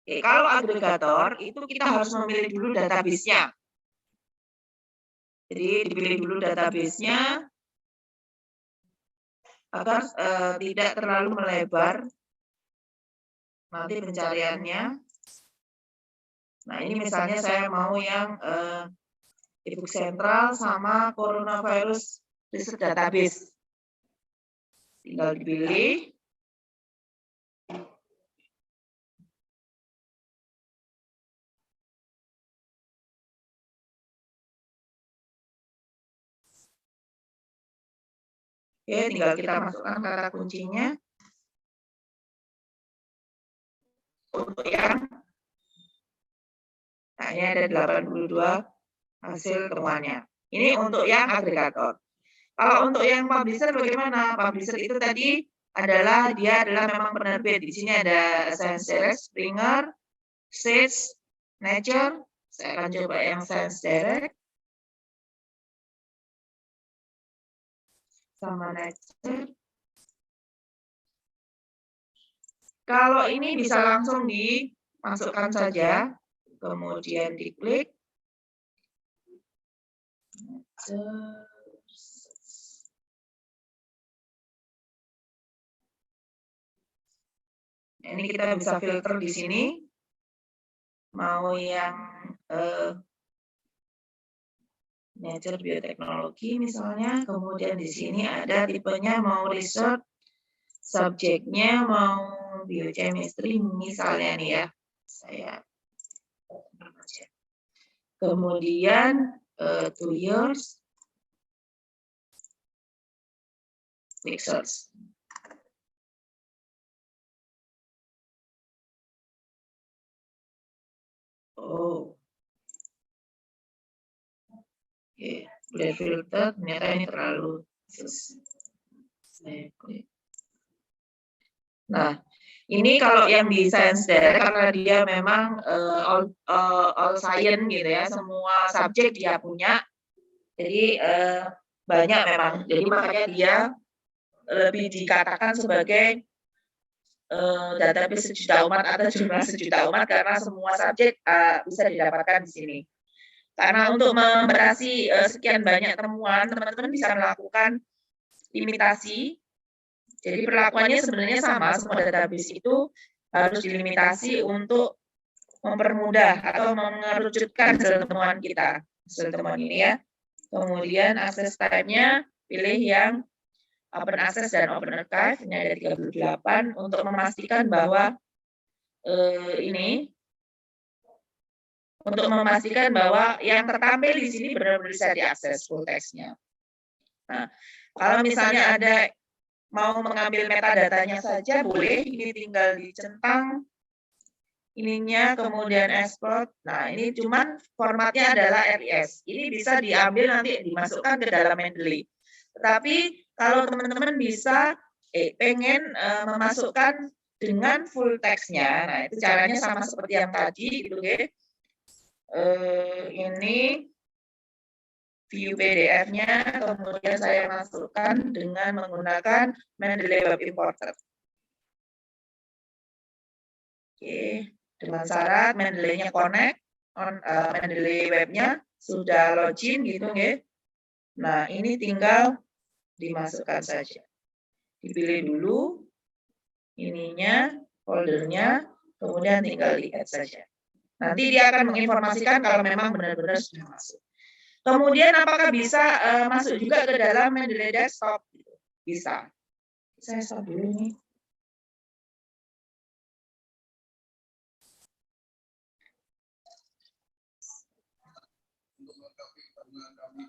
Speaker 2: Oke, kalau agregator itu kita harus memilih dulu database-nya. Jadi dipilih dulu database-nya agar tidak terlalu melebar nanti pencariannya. Nah, ini misalnya saya mau yang ebook sentral sama coronavirus research database. Tinggal dipilih. Oke, tinggal kita masukkan kata kuncinya. Untuk yang, nah ini ada 82 hasil temuannya. Ini untuk yang agregator. Kalau untuk yang publisher bagaimana? Publisher itu tadi dia adalah memang penerbit. Di sini ada Science Direct, Springer, Sage, Nature. Saya akan coba yang Science Direct. Sama Nature. Kalau ini bisa langsung dimasukkan saja, kemudian diklik. Ini kita bisa filter di sini. Mau yang Nature Bioteknologi misalnya, kemudian di sini ada tipenya mau research, subjeknya mau biochemistry misalnya nih ya. Saya kemudian 2 years research. Oh. Oke, udah filter, ternyata ini terlalu nah, ini kalau yang di Science Direct karena dia memang all science gitu ya, semua subjek dia punya. Jadi banyak memang. Jadi makanya dia lebih dikatakan sebagai database sejuta umat atau jurnal sejuta umat karena semua subjek bisa didapatkan di sini. Karena untuk membatasi sekian banyak temuan, teman-teman bisa melakukan limitasi. Jadi perlakuannya sebenarnya sama, semua database itu harus dilimitasi untuk mempermudah atau mengerucutkan hasil temuan kita, hasil temuan ini ya. Kemudian akses type-nya pilih yang open access dan open archive, ini ada 38 untuk memastikan bahwa yang tertampil di sini benar-benar bisa diakses full text-nya. Nah, kalau misalnya ada mau mengambil metadatanya saja boleh, ini tinggal dicentang ininya, kemudian export. Nah, ini cuman formatnya adalah RIS. Ini bisa diambil nanti dimasukkan ke dalam Mendeley. Tetapi kalau teman-teman bisa pengen memasukkan dengan full text-nya, nah itu caranya sama seperti yang tadi, gitu ya. Ini view PDF-nya, kemudian saya masukkan dengan menggunakan Mendeley Web Importer. Oke, dengan syarat Mendeley-nya connect, Mendeley webnya sudah login gitu, oke. Nah, ini tinggal dimasukkan saja. Dipilih dulu ininya, foldernya, kemudian tinggal di-add saja. Nanti dia akan menginformasikan kalau memang benar-benar sudah masuk. Kemudian apakah bisa masuk juga ke dalam Mendeley Desktop? Bisa. Saya stop dulu nih.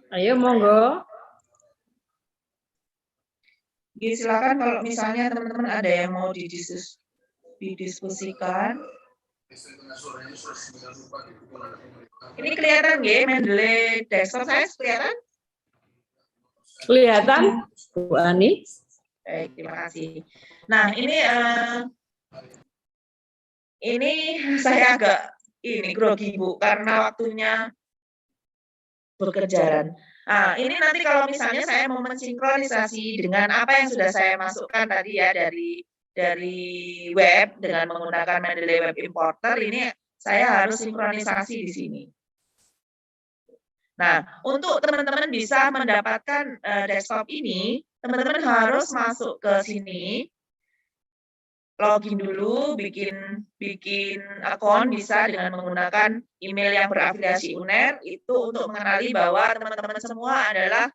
Speaker 1: Ayo monggo.
Speaker 2: Silakan kalau misalnya teman-teman ada yang mau didiskusikan. Ini kelihatan nggih Mendeley Desktop saya kelihatan?
Speaker 1: Kelihatan, Bu Ani?
Speaker 2: Baik, terima kasih. Nah, ini saya agak grogi Bu karena waktunya berkejaran. Nah, ini nanti kalau misalnya saya mau mensinkronisasi dengan apa yang sudah saya masukkan tadi ya dari web dengan menggunakan Mendeley Web Importer, ini saya harus sinkronisasi di sini. Nah, untuk teman-teman bisa mendapatkan desktop ini, teman-teman harus masuk ke sini, login dulu, bikin akun bisa dengan menggunakan email yang berafiliasi UNER, itu untuk mengenali bahwa teman-teman semua adalah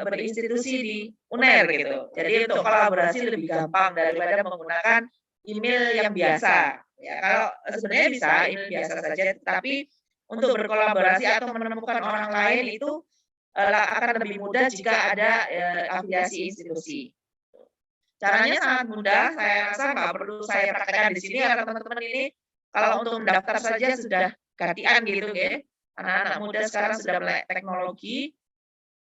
Speaker 2: berinstitusi di UNER gitu. Jadi untuk kolaborasi lebih gampang daripada menggunakan email yang biasa. Ya, kalau sebenarnya bisa email biasa saja, tapi untuk berkolaborasi atau menemukan orang lain itu akan lebih mudah jika ada afiliasi institusi. Caranya sangat mudah, saya rasa nggak perlu saya praktekkan di sini karena teman-teman ini kalau untuk mendaftar saja sudah gantian gitu ya. Anak-anak muda sekarang sudah melek teknologi,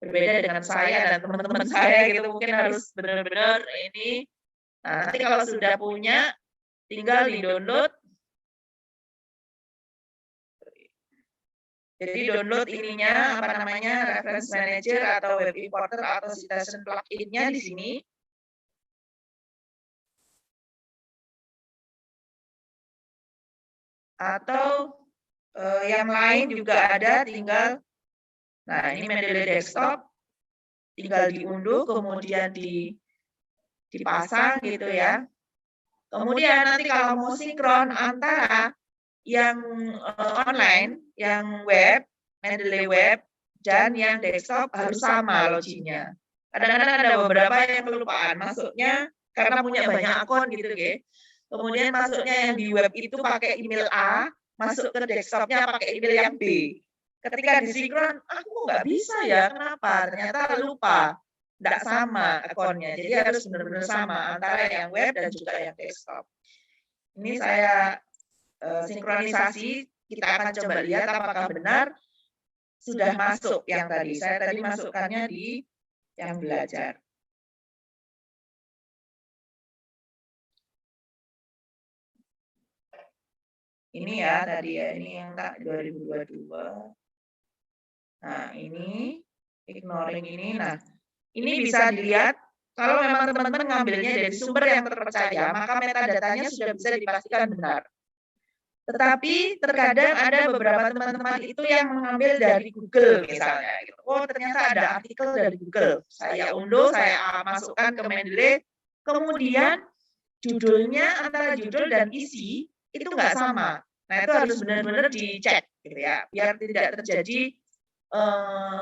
Speaker 2: berbeda dengan saya dan teman-teman saya gitu, mungkin harus benar-benar ini. Nah, nanti kalau sudah punya, tinggal di-download. Jadi download ininya, apa namanya, Reference Manager atau Web Importer atau Citation plugin-nya di sini. Atau yang lain juga ada, tinggal, nah ini Mendeley Desktop, tinggal diunduh, kemudian dipasang gitu ya. Kemudian nanti kalau mau sinkron antara yang online, yang web, Mendeley Web, dan yang desktop harus sama loginnya. Kadang-kadang ada beberapa yang kelupaan masuknya karena punya banyak akun gitu ya. Kemudian masuknya yang di web itu pakai email A, masuk ke desktopnya pakai email yang B. Ketika disinkron, aku nggak bisa ya, kenapa? Ternyata lupa, nggak sama akunnya. Jadi harus benar-benar sama antara yang web dan juga yang desktop. Ini saya sinkronisasi, kita akan coba lihat apakah benar sudah masuk yang tadi. Saya tadi masukkannya di yang belajar. Ini ya tadi ya, ini yang 2022. Nah, ini ignoring ini. Nah, ini bisa dilihat kalau memang teman-teman ngambilnya dari sumber yang terpercaya, maka metadatanya sudah bisa dipastikan benar. Tetapi terkadang ada beberapa teman-teman itu yang mengambil dari Google misalnya. Gitu. Oh, ternyata ada artikel dari Google. Saya unduh, saya masukkan ke Mendeley. Kemudian judulnya antara judul dan isi itu nggak sama. Nah, itu harus benar-benar dicek gitu ya, biar tidak terjadi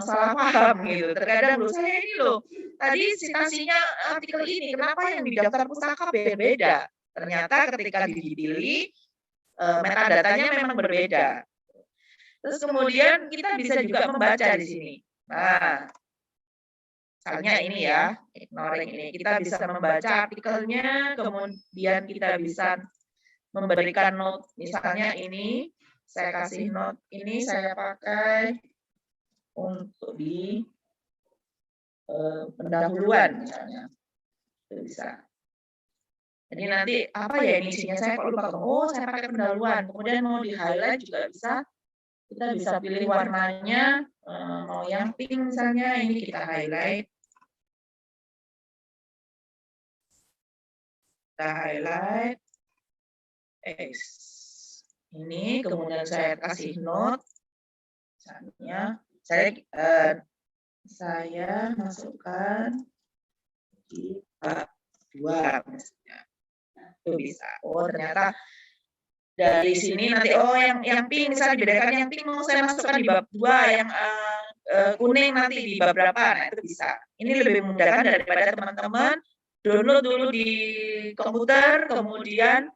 Speaker 2: salah paham gitu. Terkadang loh, saya ini loh, tadi citasinya artikel ini, kenapa yang di daftar pustaka beda-beda? Ternyata ketika dipilih, metadatanya memang berbeda. Terus kemudian kita bisa juga membaca di sini. Nah, misalnya ini ya, ignoring ini. Kita bisa membaca artikelnya, kemudian kita bisa memberikan note, misalnya ini, saya kasih note, ini saya pakai untuk di pendahuluan misalnya. Itu bisa. Jadi nanti apa ya ini isinya, saya kok lupa. Oh, saya pakai pendahuluan. Kemudian mau di highlight juga bisa. Kita bisa pilih warnanya, mau yang pink misalnya, ini kita highlight. Kita highlight. Ini, kemudian saya kasih note. Misalnya, saya masukkan di bab 2 misalnya. Itu bisa. Oh, ternyata dari sini nanti yang pink misalnya dibedakan, yang pink mau saya masukkan di bab 2, yang kuning nanti di bab berapa. Nah, itu bisa. Ini lebih memudahkan daripada teman-teman download dulu di komputer, kemudian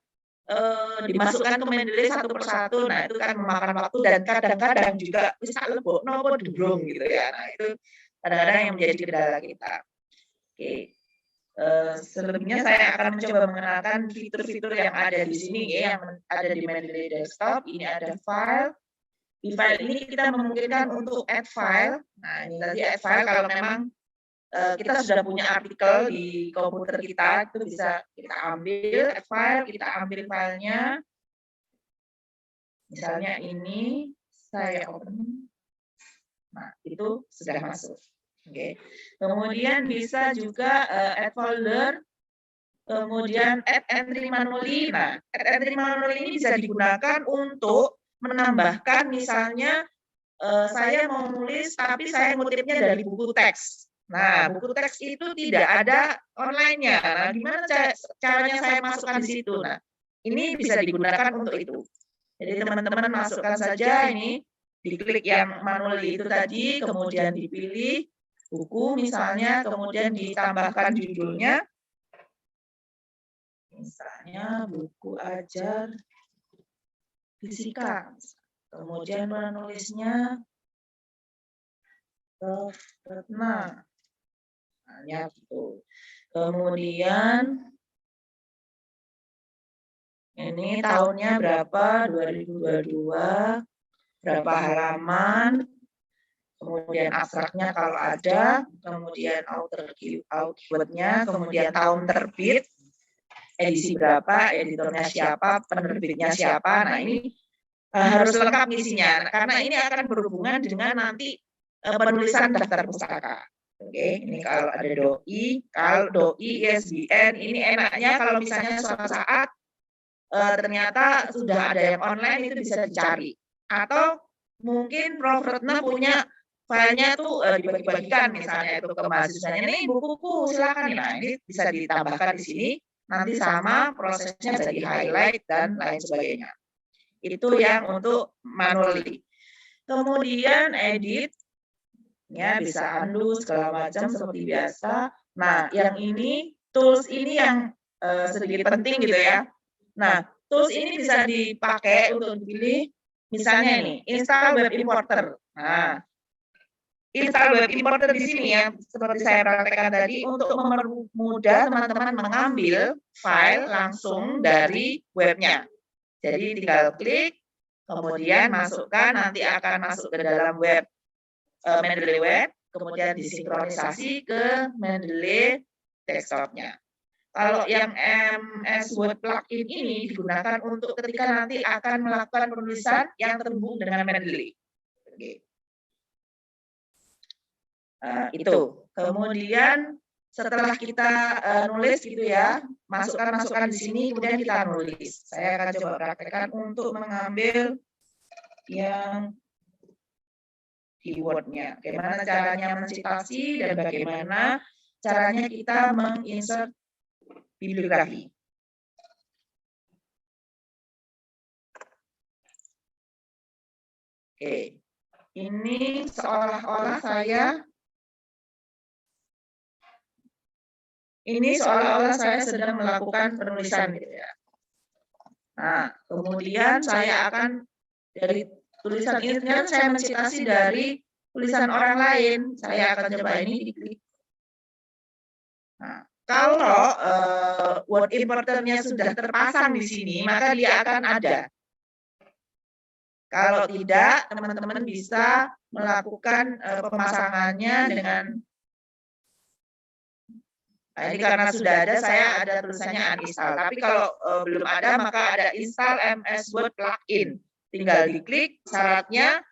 Speaker 2: dimasukkan ke Mendeley satu persatu. Nah, itu kan memakan waktu dan kadang-kadang juga bisa lebok nopo durung gitu ya. Nah, itu kadang-kadang yang menjadi kendala kita. Oke. Selebihnya saya akan mencoba mengenalkan fitur-fitur yang ada di sini ya, yang ada di Mendeley Desktop. Ini ada file. Di file ini kita memungkinkan untuk add file. Nah, ini tadi add file kalau memang kita sudah punya artikel di komputer kita, itu bisa kita ambil add file, kita ambil filenya. Misalnya ini saya open. Nah, itu sudah masuk. Oke. Kemudian bisa juga add folder, kemudian add entry manually. Nah, add entry manually ini bisa digunakan untuk menambahkan misalnya saya mau nulis tapi saya ngutipnya dari buku teks. Nah, buku teks itu tidak ada online-nya. Nah, gimana caranya saya masukkan di situ? Nah, ini bisa digunakan untuk itu. Jadi teman-teman masukkan saja ini, diklik yang manually itu tadi, kemudian dipilih buku misalnya, kemudian ditambahkan judulnya. Misalnya buku ajar fisika. Kemudian penulisnya Prof. Retna. Misalnya gitu. Kemudian ini tahunnya berapa? 2022. Berapa halaman? Kemudian abstraknya kalau ada, kemudian author keyword-nya, kemudian tahun terbit, edisi berapa, editornya siapa, penerbitnya siapa. Nah, ini harus lengkap isinya, karena ini akan berhubungan dengan nanti penulisan daftar pustaka. Oke, ini kalau ada doi, ISBN, ini enaknya kalau misalnya suatu saat ternyata sudah ada yang online itu bisa dicari. Atau mungkin Prof. Retna punya filenya tuh dibagi-bagikan misalnya itu ke mahasiswanya. Ini bukuku silakan. Nah, ini bisa ditambahkan di sini. Nanti sama prosesnya bisa di-highlight dan lain sebagainya. Itu yang untuk manually. Kemudian edit. Ya, bisa undo segala macam seperti biasa. Nah, yang ini tools ini yang sedikit penting gitu ya. Nah, tools ini bisa dipakai untuk dipilih. Misalnya ini, install web importer. Nah, install web importer di sini ya, seperti saya praktekkan tadi, untuk mempermudah teman-teman mengambil file langsung dari webnya. Jadi tinggal klik, kemudian masukkan, nanti akan masuk ke dalam web Mendeley Web, kemudian disinkronisasi ke Mendeley Desktop-nya. Kalau yang MS Word plugin ini digunakan untuk ketika nanti akan melakukan penulisan yang terhubung dengan Mendeley. Oke. Itu. Kemudian setelah kita nulis gitu ya, masukkan di sini, kemudian kita nulis. Saya akan coba praktekkan untuk mengambil yang keyword-nya. Bagaimana caranya mensitasi dan bagaimana caranya kita menginsert bibliografi. Oke, ini seolah-olah saya sedang melakukan penulisan gitu ya. Nah, kemudian saya akan dari tulisan ini ternyata saya mensitasi dari tulisan orang lain. Saya akan coba ini diklik. Nah, kalau word importernya sudah terpasang di sini, maka dia akan ada. Kalau tidak, teman-teman bisa melakukan pemasangannya dengan ini karena sudah ada, saya ada tulisannya uninstall. Tapi kalau belum ada, maka ada install MS Word plugin. tinggal diklik, syaratnya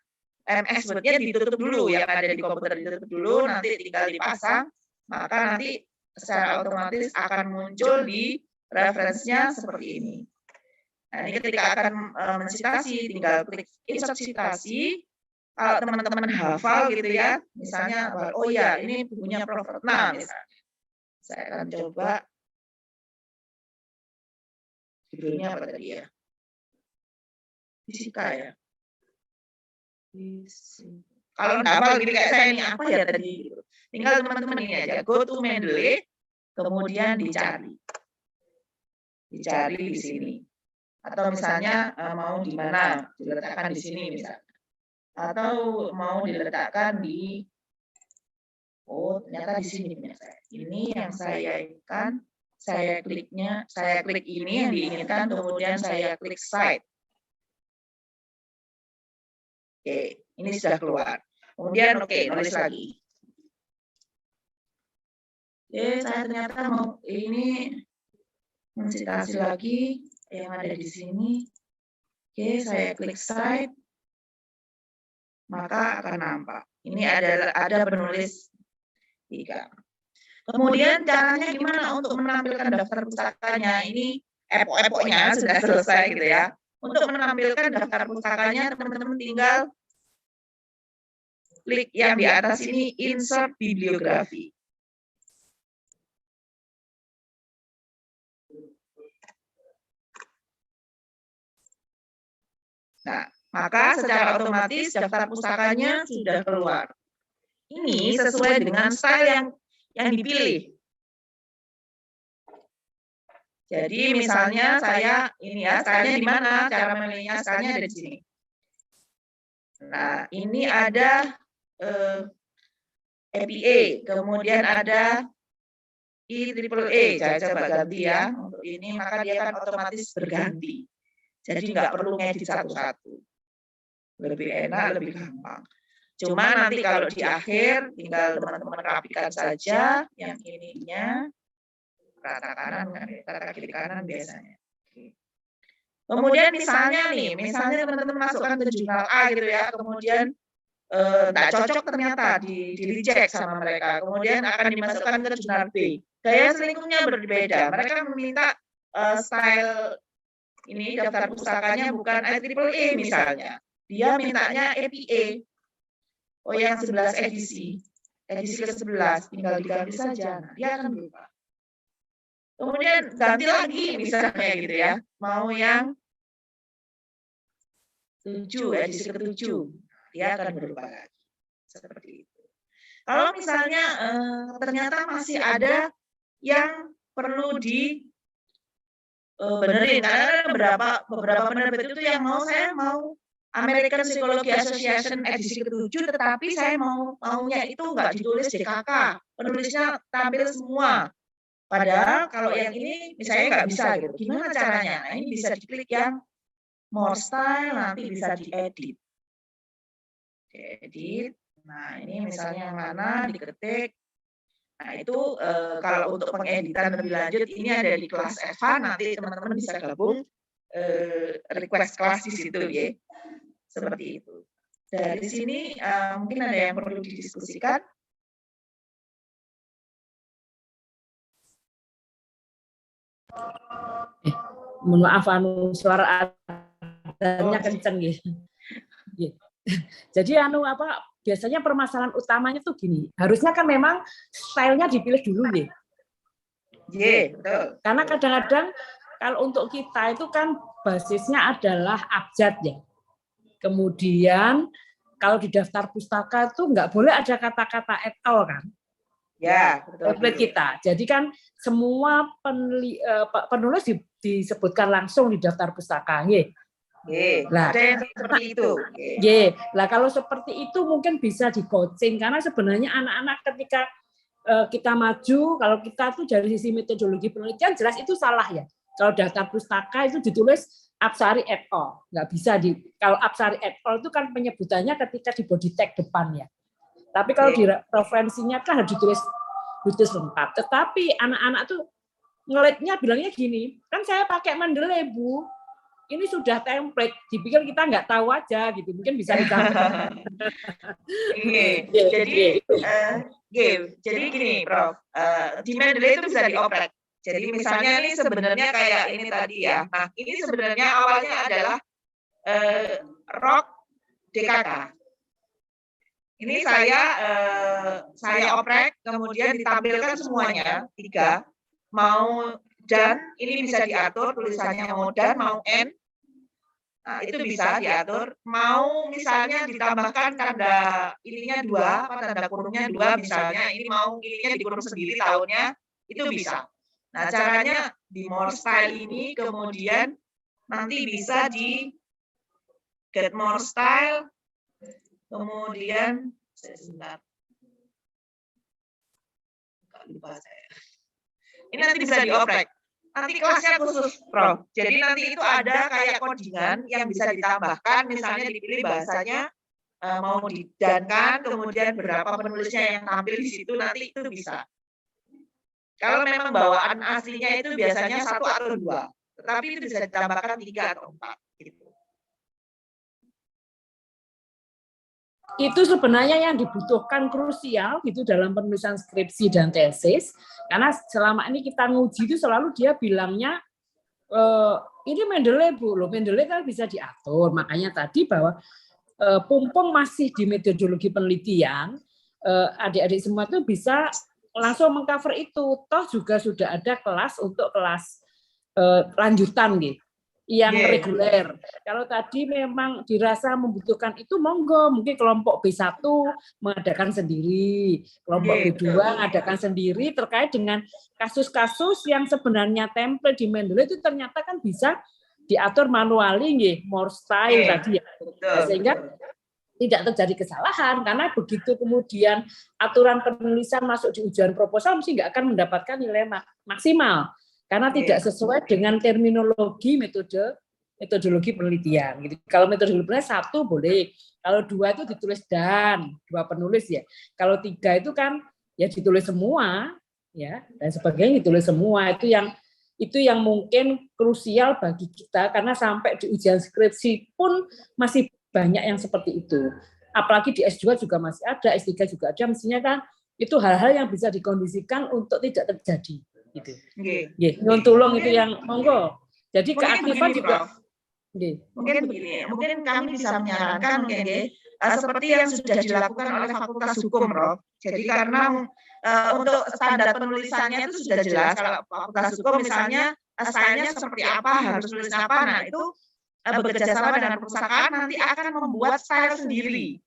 Speaker 2: MS Word-nya ditutup dulu, yang ada di komputer ditutup dulu, nanti tinggal dipasang, maka nanti secara otomatis akan muncul di referensinya seperti ini. Nah, ini ketika akan mensitasi, tinggal klik insert citasi. Kalau teman-teman hafal gitu ya, misalnya, oh ya ini bukunya Prof. Retna misalnya. Saya akan coba, judulnya apa tadi ya? Fisika ya. Kalau nggak hafal gitu kayak saya ini apa ya tadi? Tinggal teman-teman ini aja, go to Mendeley, kemudian dicari. Dicari di sini. Atau misalnya mau di mana, diletakkan di sini misalnya. Atau mau diletakkan di, oh ternyata di sini. Ini yang saya inginkan, saya klik ini yang diinginkan, kemudian saya klik site. Oke, ini sudah keluar. Kemudian nulis lagi. Saya ternyata mau ini mensitasi lagi yang ada di sini. Saya klik site. Maka akan nampak. Ini ada penulis 3. Kemudian caranya gimana untuk menampilkan daftar pustakanya? Ini epok-epoknya sudah selesai gitu ya. Untuk menampilkan daftar pustakanya, teman-teman tinggal klik yang di atas ini, insert bibliografi. Nah, maka secara otomatis daftar pustakanya sudah keluar. Ini sesuai dengan style yang dipilih. Jadi misalnya saya ini ya, stylenya di mana? Cara memilihnya stylenya ada di sini. Nah, ini ada APA, kemudian ada IEEE. Saya coba ganti ya untuk ini, maka dia akan otomatis berganti. Jadi nggak perlu ngedit satu-satu. Lebih enak, lebih gampang. Cuma nanti kalau di akhir tinggal teman-teman rapikan saja yang ininya, rata kanan, rata kiri kanan biasanya. Kemudian misalnya teman-teman masukkan ke jurnal A gitu ya, kemudian nggak cocok ternyata di reject sama mereka, kemudian akan dimasukkan ke jurnal B. Gaya selingkuhnya berbeda. Mereka meminta style ini daftar pustakanya bukan IEEE misalnya. Dia mintanya APA. Oh, yang 11 edisi ke-11, tinggal diganti saja. Nah, dia akan berubah. Kemudian ganti lagi misalnya gitu ya. Mau yang 7, edisi ke-7. Dia akan berubah lagi. Seperti itu. Kalau misalnya ternyata masih ada yang perlu di benerin, karena beberapa penerbit itu yang saya mau American Psychology Association edisi ke-7, tetapi saya maunya itu nggak ditulis JKK, penulisnya tampil semua. Padahal kalau yang ini misalnya nggak bisa gitu. Gimana caranya? Nah, ini bisa diklik yang more style, nanti bisa diedit. Edit. Nah, ini misalnya yang mana diketik. Nah, itu kalau untuk pengeditan lebih lanjut, ini ada di kelas Eva, nanti teman-teman bisa gabung request kelas di situ ya. Seperti itu. Dari sini mungkin ada yang perlu didiskusikan.
Speaker 1: Mohon maaf, suara adanya kenceng ya. Jadi biasanya permasalahan utamanya tuh gini, harusnya kan memang stylenya dipilih dulu ya.
Speaker 2: Betul.
Speaker 1: Karena kadang-kadang kalau untuk kita itu kan basisnya adalah abjad ya. Kemudian kalau di daftar pustaka itu nggak boleh ada kata-kata et al kan.
Speaker 2: Ya, betul.
Speaker 1: Template kita. Jadi kan semua penulis disebutkan langsung di daftar pustaka.
Speaker 2: Nah, ada yang seperti itu.
Speaker 1: Lah kalau seperti itu mungkin bisa di-coaching, karena sebenarnya anak-anak ketika kita maju, kalau kita tuh dari sisi metodologi penelitian jelas itu salah ya. Kalau daftar pustaka itu ditulis Apsari et al. Nggak bisa kalau Apsari et al itu kan penyebutannya ketika di body tag depan ya. Tapi kalau di referensinya kan harus ditulis lengkap. Tetapi anak-anak tuh ngelitnya bilangnya gini, kan saya pakai Mendeley Bu. ini sudah template, dipikir kita nggak tahu aja gitu, mungkin bisa ditambah.
Speaker 2: Jadi gini, Prof, di Mendeley itu bisa dioprek. Jadi misalnya ini sebenarnya kayak ini tadi ya. Nah, ini sebenarnya awalnya adalah rok DKK. Ini saya oprek, kemudian ditampilkan semuanya 3, mau dan ini bisa diatur tulisannya mau dan mau n. Nah, itu bisa diatur. Mau misalnya ditambahkan tanda ininya 2, tanda kurungnya 2 misalnya, ini mau ininya dikurung sendiri tahunnya, itu bisa. Nah, caranya di more style ini kemudian nanti bisa di get more style, kemudian sebentar. Lupa saya. Ini nanti bisa dioprek. Nanti kelasnya khusus, Prof. Jadi nanti itu ada kayak codingan yang bisa ditambahkan, misalnya dipilih bahasanya mau didankan, kemudian berapa penulisnya yang tampil di situ, nanti itu bisa. Kalau memang bawaan aslinya itu biasanya 1 atau 2, tetapi itu bisa ditambahkan 3 atau 4. Gitu.
Speaker 1: Itu sebenarnya yang dibutuhkan krusial gitu dalam penulisan skripsi dan tesis, karena selama ini kita nguji itu selalu dia bilangnya ini Mendeley Bu, loh Mendeley kan bisa diatur, makanya tadi bahwa pumpung masih di metodologi penelitian, adik-adik semua itu bisa langsung mengcover itu, toh juga sudah ada kelas untuk kelas lanjutan gitu. Yang reguler. Kalau tadi memang dirasa membutuhkan itu, monggo. Mungkin kelompok B1 mengadakan sendiri, kelompok B2 mengadakan sendiri terkait dengan kasus-kasus yang sebenarnya template di Mendeley itu ternyata kan bisa diatur manually, more style tadi ya. Sehingga tidak terjadi kesalahan, karena begitu kemudian aturan penulisan masuk di ujian proposal mesti nggak akan mendapatkan nilai maksimal. Karena tidak sesuai dengan terminologi metodologi penelitian. Gitu. Kalau metodologi penelitian 1 boleh, kalau 2 itu ditulis dan 2 penulis ya. Kalau 3 itu kan ya ditulis semua, ya dan sebagainya ditulis semua. Itu yang mungkin krusial bagi kita, karena sampai di ujian skripsi pun masih banyak yang seperti itu. Apalagi di S2 juga masih ada, S3 juga ada. Mestinya kan itu hal-hal yang bisa dikondisikan untuk tidak terjadi. Gitu. Tolong itu yang monggo. Jadi keaktifan juga.
Speaker 2: Mungkin begini, mungkin kami bisa menyarankan seperti yang sudah dilakukan oleh Fakultas Hukum, Prof. Jadi karena untuk standar penulisannya itu sudah jelas. Kalau Fakultas Hukum misalnya stylenya seperti apa, harus tulis apa, nah itu bekerjasama dengan perpustakaan nanti akan membuat style sendiri.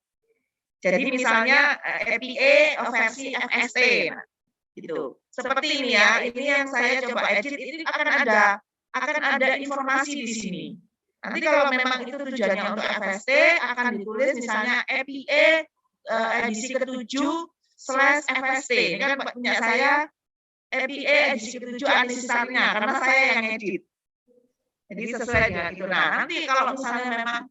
Speaker 2: Jadi misalnya EPA versi FST. Gitu. Seperti ini ya, ini yang saya coba edit, ini akan ada informasi di sini. Nanti kalau memang itu tujuannya untuk FST, akan ditulis misalnya EPA edisi ke-7/FST. Ini kan punya saya EPA edisi ke-7 analisisarnya, karena saya yang edit. Jadi sesuai dengan itu. Nah, nanti kalau misalnya memang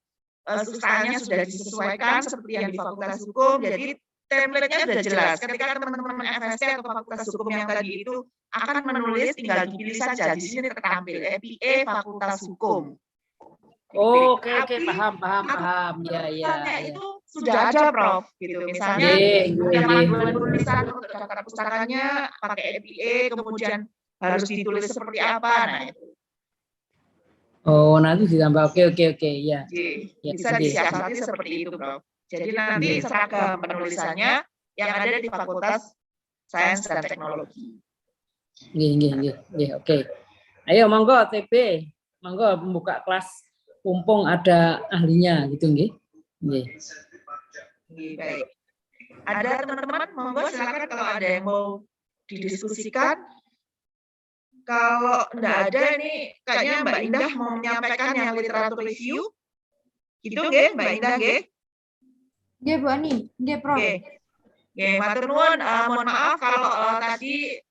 Speaker 2: stylenya sudah disesuaikan seperti yang di Fakultas Hukum, jadi template-nya sudah jelas. Ketika teman-teman FST atau Fakultas Hukum yang tadi itu akan menulis, tinggal dipilih saja. Di sini tertampil EPA Fakultas Hukum.
Speaker 1: Oke, paham. Ya.
Speaker 2: Itu sudah ada, Prof. Gitu. Misalnya, panduan penulisan untuk daftar pustakanya pakai EPA, kemudian harus ditulis seperti apa. Nah, itu.
Speaker 1: Oh, nanti ditambah. Oke, ya.
Speaker 2: Bisa disiasati seperti itu, Prof. Jadi nanti seragam penulisannya yang ada di Fakultas Sains dan Teknologi.
Speaker 1: Oke. Ayo monggo TB, monggo membuka kelas pumpung ada ahlinya gitu nggih.
Speaker 2: Baik. Ada teman-teman monggo silakan kalau ada yang mau didiskusikan. Kalau enggak ada ini kayaknya Mbak Indah mau menyampaikan yang literatur review. Gitu nggih, Mbak Indah nggih?
Speaker 4: Nggih, Bu Ani. Nggih, Prof.
Speaker 2: Nggih, matur nuwun, mohon maaf kalau tadi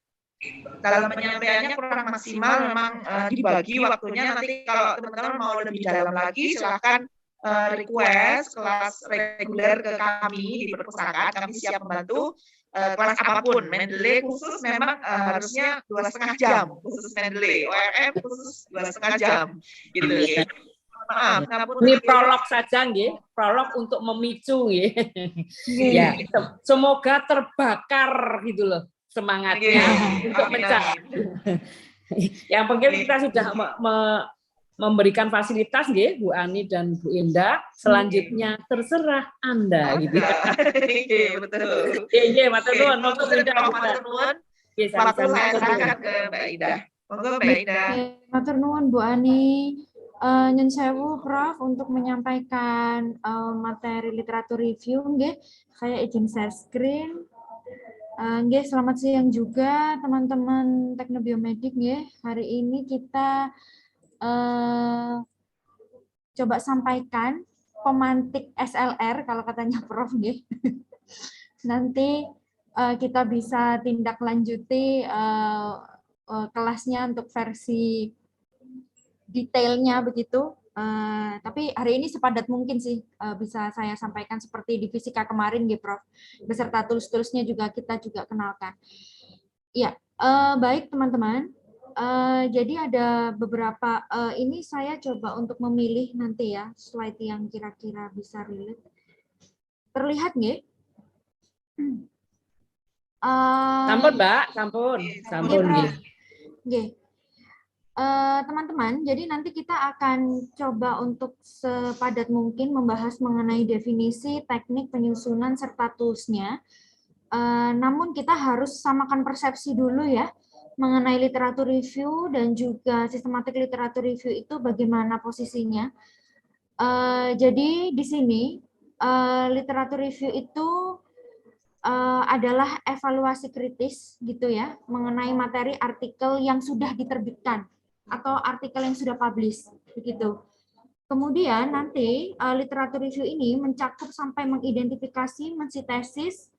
Speaker 2: dalam penyampaiannya kurang maksimal, memang dibagi waktunya. Nanti kalau teman-teman mau lebih dalam lagi, silakan request kelas reguler ke kami di perpustakaan. Kami siap membantu kelas apapun. Mendeley khusus memang harusnya 2,5 jam khusus Mendeley. ORM khusus 2,5 jam. Gitu. Maaf,
Speaker 1: Ini prolog saja nggih, prolog untuk memicu nggih. Ya, semoga terbakar gitu loh semangatnya untuk mencari. Yang penting kita sudah memberikan fasilitas nggih Bu Ani dan Bu Indah, selanjutnya terserah Anda gitu.
Speaker 2: Betul.
Speaker 1: Iya, matur nuwun, monggo Bu Indah.
Speaker 2: Matur nuwun.
Speaker 1: Nggih,
Speaker 2: Waktu
Speaker 1: sami-sami.
Speaker 2: saya serahkan ke Mbak Ida. Monggo Mbak Ida.
Speaker 4: Matur nuwun Bu Ani. Nyun sewu Prof untuk menyampaikan materi literatur review nggih. Saya izin share screen. Nggih, selamat siang juga teman-teman Teknobiomedik nggih. Hari ini kita coba sampaikan pemantik SLR kalau katanya Prof nggih. Nanti kita bisa tindak lanjuti kelasnya untuk versi detailnya begitu. Tapi hari ini sepadat mungkin sih bisa saya sampaikan seperti di fisika kemarin gitu Prof. Beserta tools-toolsnya juga kita juga kenalkan. Ya, baik teman-teman. Jadi ada beberapa, ini saya coba untuk memilih nanti ya slide yang kira-kira bisa relate. Terlihat nggih?
Speaker 1: Sampun Mbak, sampun nggih.
Speaker 4: Nggih. Teman-teman, jadi nanti kita akan coba untuk sepadat mungkin membahas mengenai definisi, teknik penyusunan, serta toolsnya. Namun kita harus samakan persepsi dulu ya, mengenai literatur review dan juga sistematik literatur review itu bagaimana posisinya. Jadi di sini, literatur review itu adalah evaluasi kritis gitu ya, mengenai materi artikel yang sudah diterbitkan atau artikel yang sudah publish begitu. Kemudian nanti literatur review ini mencakup sampai mengidentifikasi, mensintesis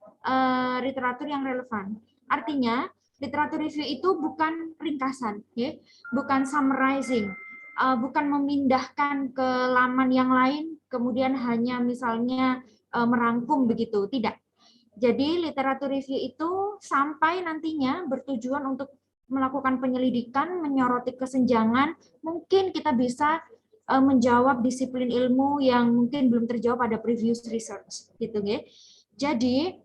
Speaker 4: literatur yang relevan. Artinya literatur review itu bukan ringkasan, ya, bukan summarizing, bukan memindahkan ke laman yang lain, kemudian hanya misalnya merangkum begitu, tidak. Jadi literatur review itu sampai nantinya bertujuan untuk melakukan penyelidikan, menyoroti kesenjangan, mungkin kita bisa menjawab disiplin ilmu yang mungkin belum terjawab pada previous research, gitu ya. Jadi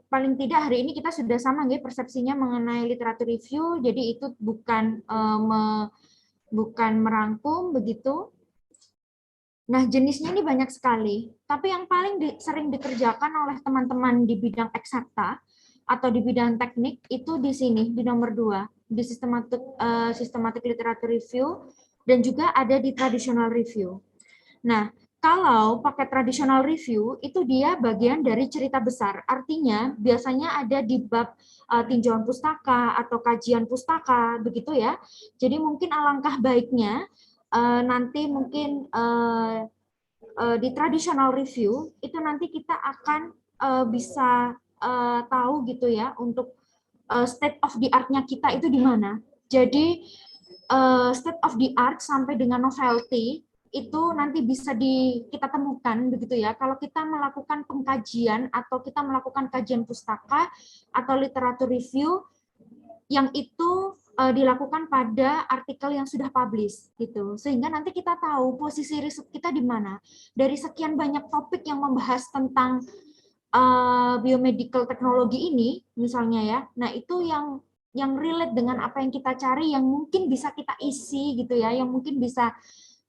Speaker 4: paling tidak hari ini kita sudah sama ya persepsinya mengenai literatur review. Jadi itu bukan bukan merangkum begitu. Nah, jenisnya ini banyak sekali. Tapi yang paling sering dikerjakan oleh teman-teman di bidang eksakta atau di bidang teknik itu di sini, di nomor 2, di systematic literature review, dan juga ada di traditional review. Nah, kalau pakai traditional review, itu dia bagian dari cerita besar. Artinya, biasanya ada di bab tinjauan pustaka atau kajian pustaka, begitu ya. Jadi mungkin alangkah baiknya, nanti mungkin di traditional review, itu nanti kita akan bisa tahu gitu ya untuk state of the art-nya kita itu di mana. Jadi state of the art sampai dengan novelty itu nanti bisa kita temukan begitu ya kalau kita melakukan pengkajian atau kita melakukan kajian pustaka atau literatur review yang itu dilakukan pada artikel yang sudah publish gitu. Sehingga nanti kita tahu posisi riset kita di mana. Dari sekian banyak topik yang membahas tentang biomedical teknologi ini misalnya ya. Nah, itu yang relate dengan apa yang kita cari, yang mungkin bisa kita isi gitu ya, yang mungkin bisa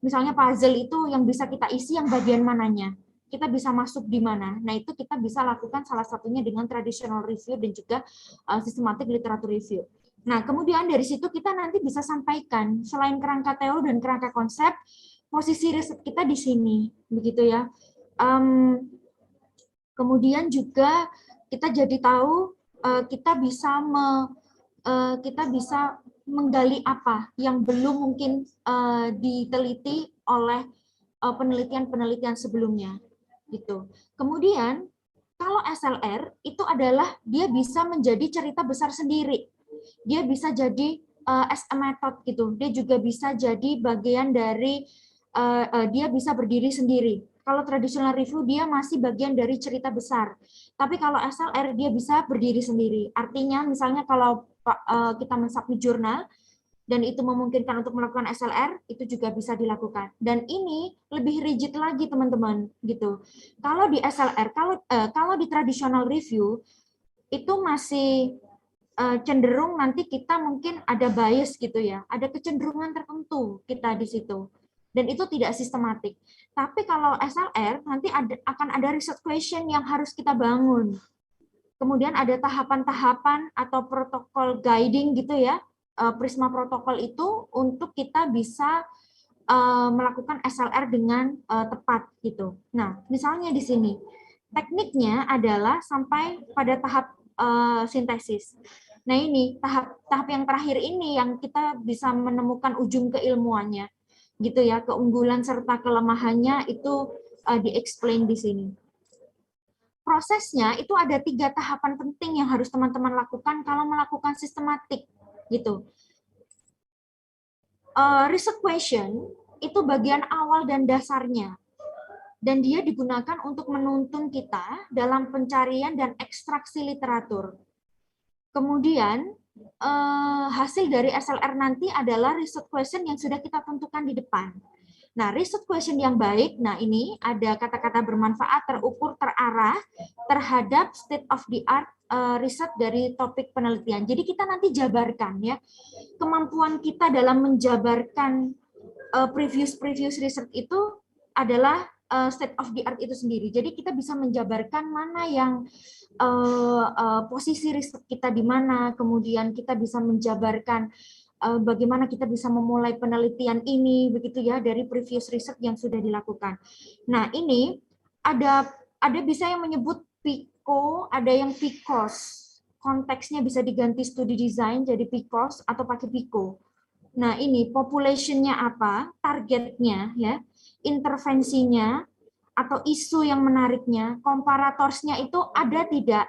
Speaker 4: misalnya puzzle itu yang bisa kita isi yang bagian mananya. Kita bisa masuk di mana. Nah, itu kita bisa lakukan salah satunya dengan traditional review dan juga systematic literature review. Nah, kemudian dari situ kita nanti bisa sampaikan selain kerangka teori dan kerangka konsep, posisi riset kita di sini, begitu ya. Kemudian juga kita jadi tahu kita bisa menggali apa yang belum mungkin diteliti oleh penelitian-penelitian sebelumnya, gitu. Kemudian kalau SLR itu adalah dia bisa menjadi cerita besar sendiri, dia bisa jadi as a method gitu, dia juga bisa jadi bagian dari dia bisa berdiri sendiri. Kalau traditional review dia masih bagian dari cerita besar. Tapi kalau SLR dia bisa berdiri sendiri. Artinya misalnya kalau kita mensubmit jurnal, dan itu memungkinkan untuk melakukan SLR, itu juga bisa dilakukan. Dan ini lebih rigid lagi teman-teman gitu. Kalau di SLR, kalau di traditional review itu masih cenderung nanti kita mungkin ada bias gitu ya, ada kecenderungan tertentu kita di situ. Dan itu tidak sistematik. Tapi kalau SLR nanti akan ada research question yang harus kita bangun. Kemudian ada tahapan-tahapan atau protokol guiding gitu ya, Prisma protokol itu untuk kita bisa melakukan SLR dengan tepat gitu. Nah, misalnya di sini tekniknya adalah sampai pada tahap sintesis. Nah, ini tahap yang terakhir ini yang kita bisa menemukan ujung keilmuannya gitu ya, keunggulan serta kelemahannya itu di-explain di sini. Prosesnya itu ada 3 tahapan penting yang harus teman-teman lakukan kalau melakukan sistematik gitu. Research question itu bagian awal dan dasarnya, dan dia digunakan untuk menuntun kita dalam pencarian dan ekstraksi literatur. Kemudian hasil dari SLR nanti adalah research question yang sudah kita tentukan di depan. Nah, research question yang baik, nah ini ada kata-kata bermanfaat, terukur, terarah terhadap state of the art riset dari topik penelitian. Jadi kita nanti jabarkan ya, kemampuan kita dalam menjabarkan previous research itu adalah state of the art itu sendiri. Jadi kita bisa menjabarkan mana yang posisi riset kita di mana, kemudian kita bisa menjabarkan bagaimana kita bisa memulai penelitian ini, begitu ya, dari previous research yang sudah dilakukan. Nah, ini ada bisa yang menyebut PICO, ada yang PICOS. Konteksnya bisa diganti studi design jadi PICOS atau pakai PICO. Nah, ini population-nya apa, targetnya, ya, intervensinya, atau isu yang menariknya, komparatorsnya itu ada tidak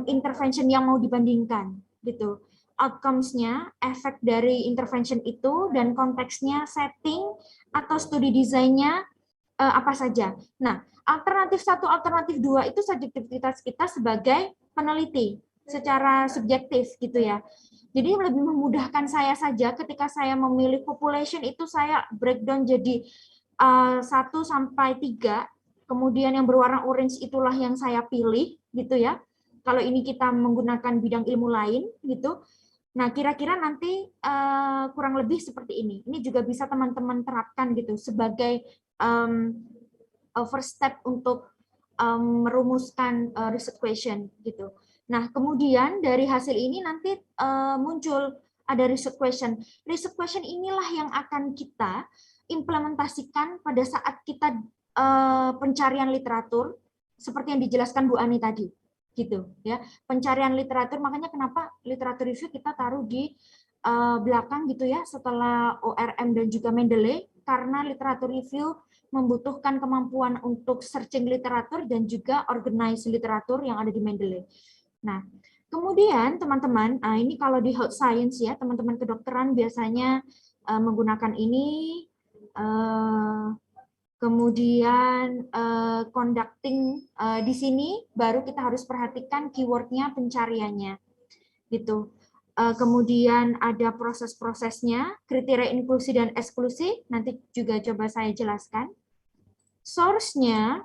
Speaker 4: intervention yang mau dibandingkan, gitu. Outcomes-nya, efek dari intervention itu, dan konteksnya, setting, atau studi desainnya apa saja. Nah, alternatif 1, alternatif 2 itu subjektivitas kita sebagai peneliti, secara subjektif gitu ya. Jadi lebih memudahkan saya saja ketika saya memilih population itu saya breakdown jadi 1 sampai 3, kemudian yang berwarna orange itulah yang saya pilih gitu ya. Kalau ini kita menggunakan bidang ilmu lain gitu. Nah, kira-kira nanti kurang lebih seperti ini. Ini juga bisa teman-teman terapkan gitu sebagai first step untuk merumuskan research question gitu. Nah, kemudian dari hasil ini nanti muncul ada research question. Research question inilah yang akan kita implementasikan pada saat kita pencarian literatur seperti yang dijelaskan Bu Ani tadi. Gitu ya, pencarian literatur, makanya kenapa literatur review kita taruh di belakang gitu ya setelah ORM dan juga Mendeley, karena literatur review membutuhkan kemampuan untuk searching literatur dan juga organize literatur yang ada di Mendeley. Nah, kemudian teman-teman, ini kalau di health science ya, teman-teman kedokteran biasanya menggunakan ini. Kemudian conducting di sini baru kita harus perhatikan keywordnya, pencariannya, gitu. Kemudian ada proses-prosesnya, kriteria inklusi dan eksklusi, nanti juga coba saya jelaskan. Source-nya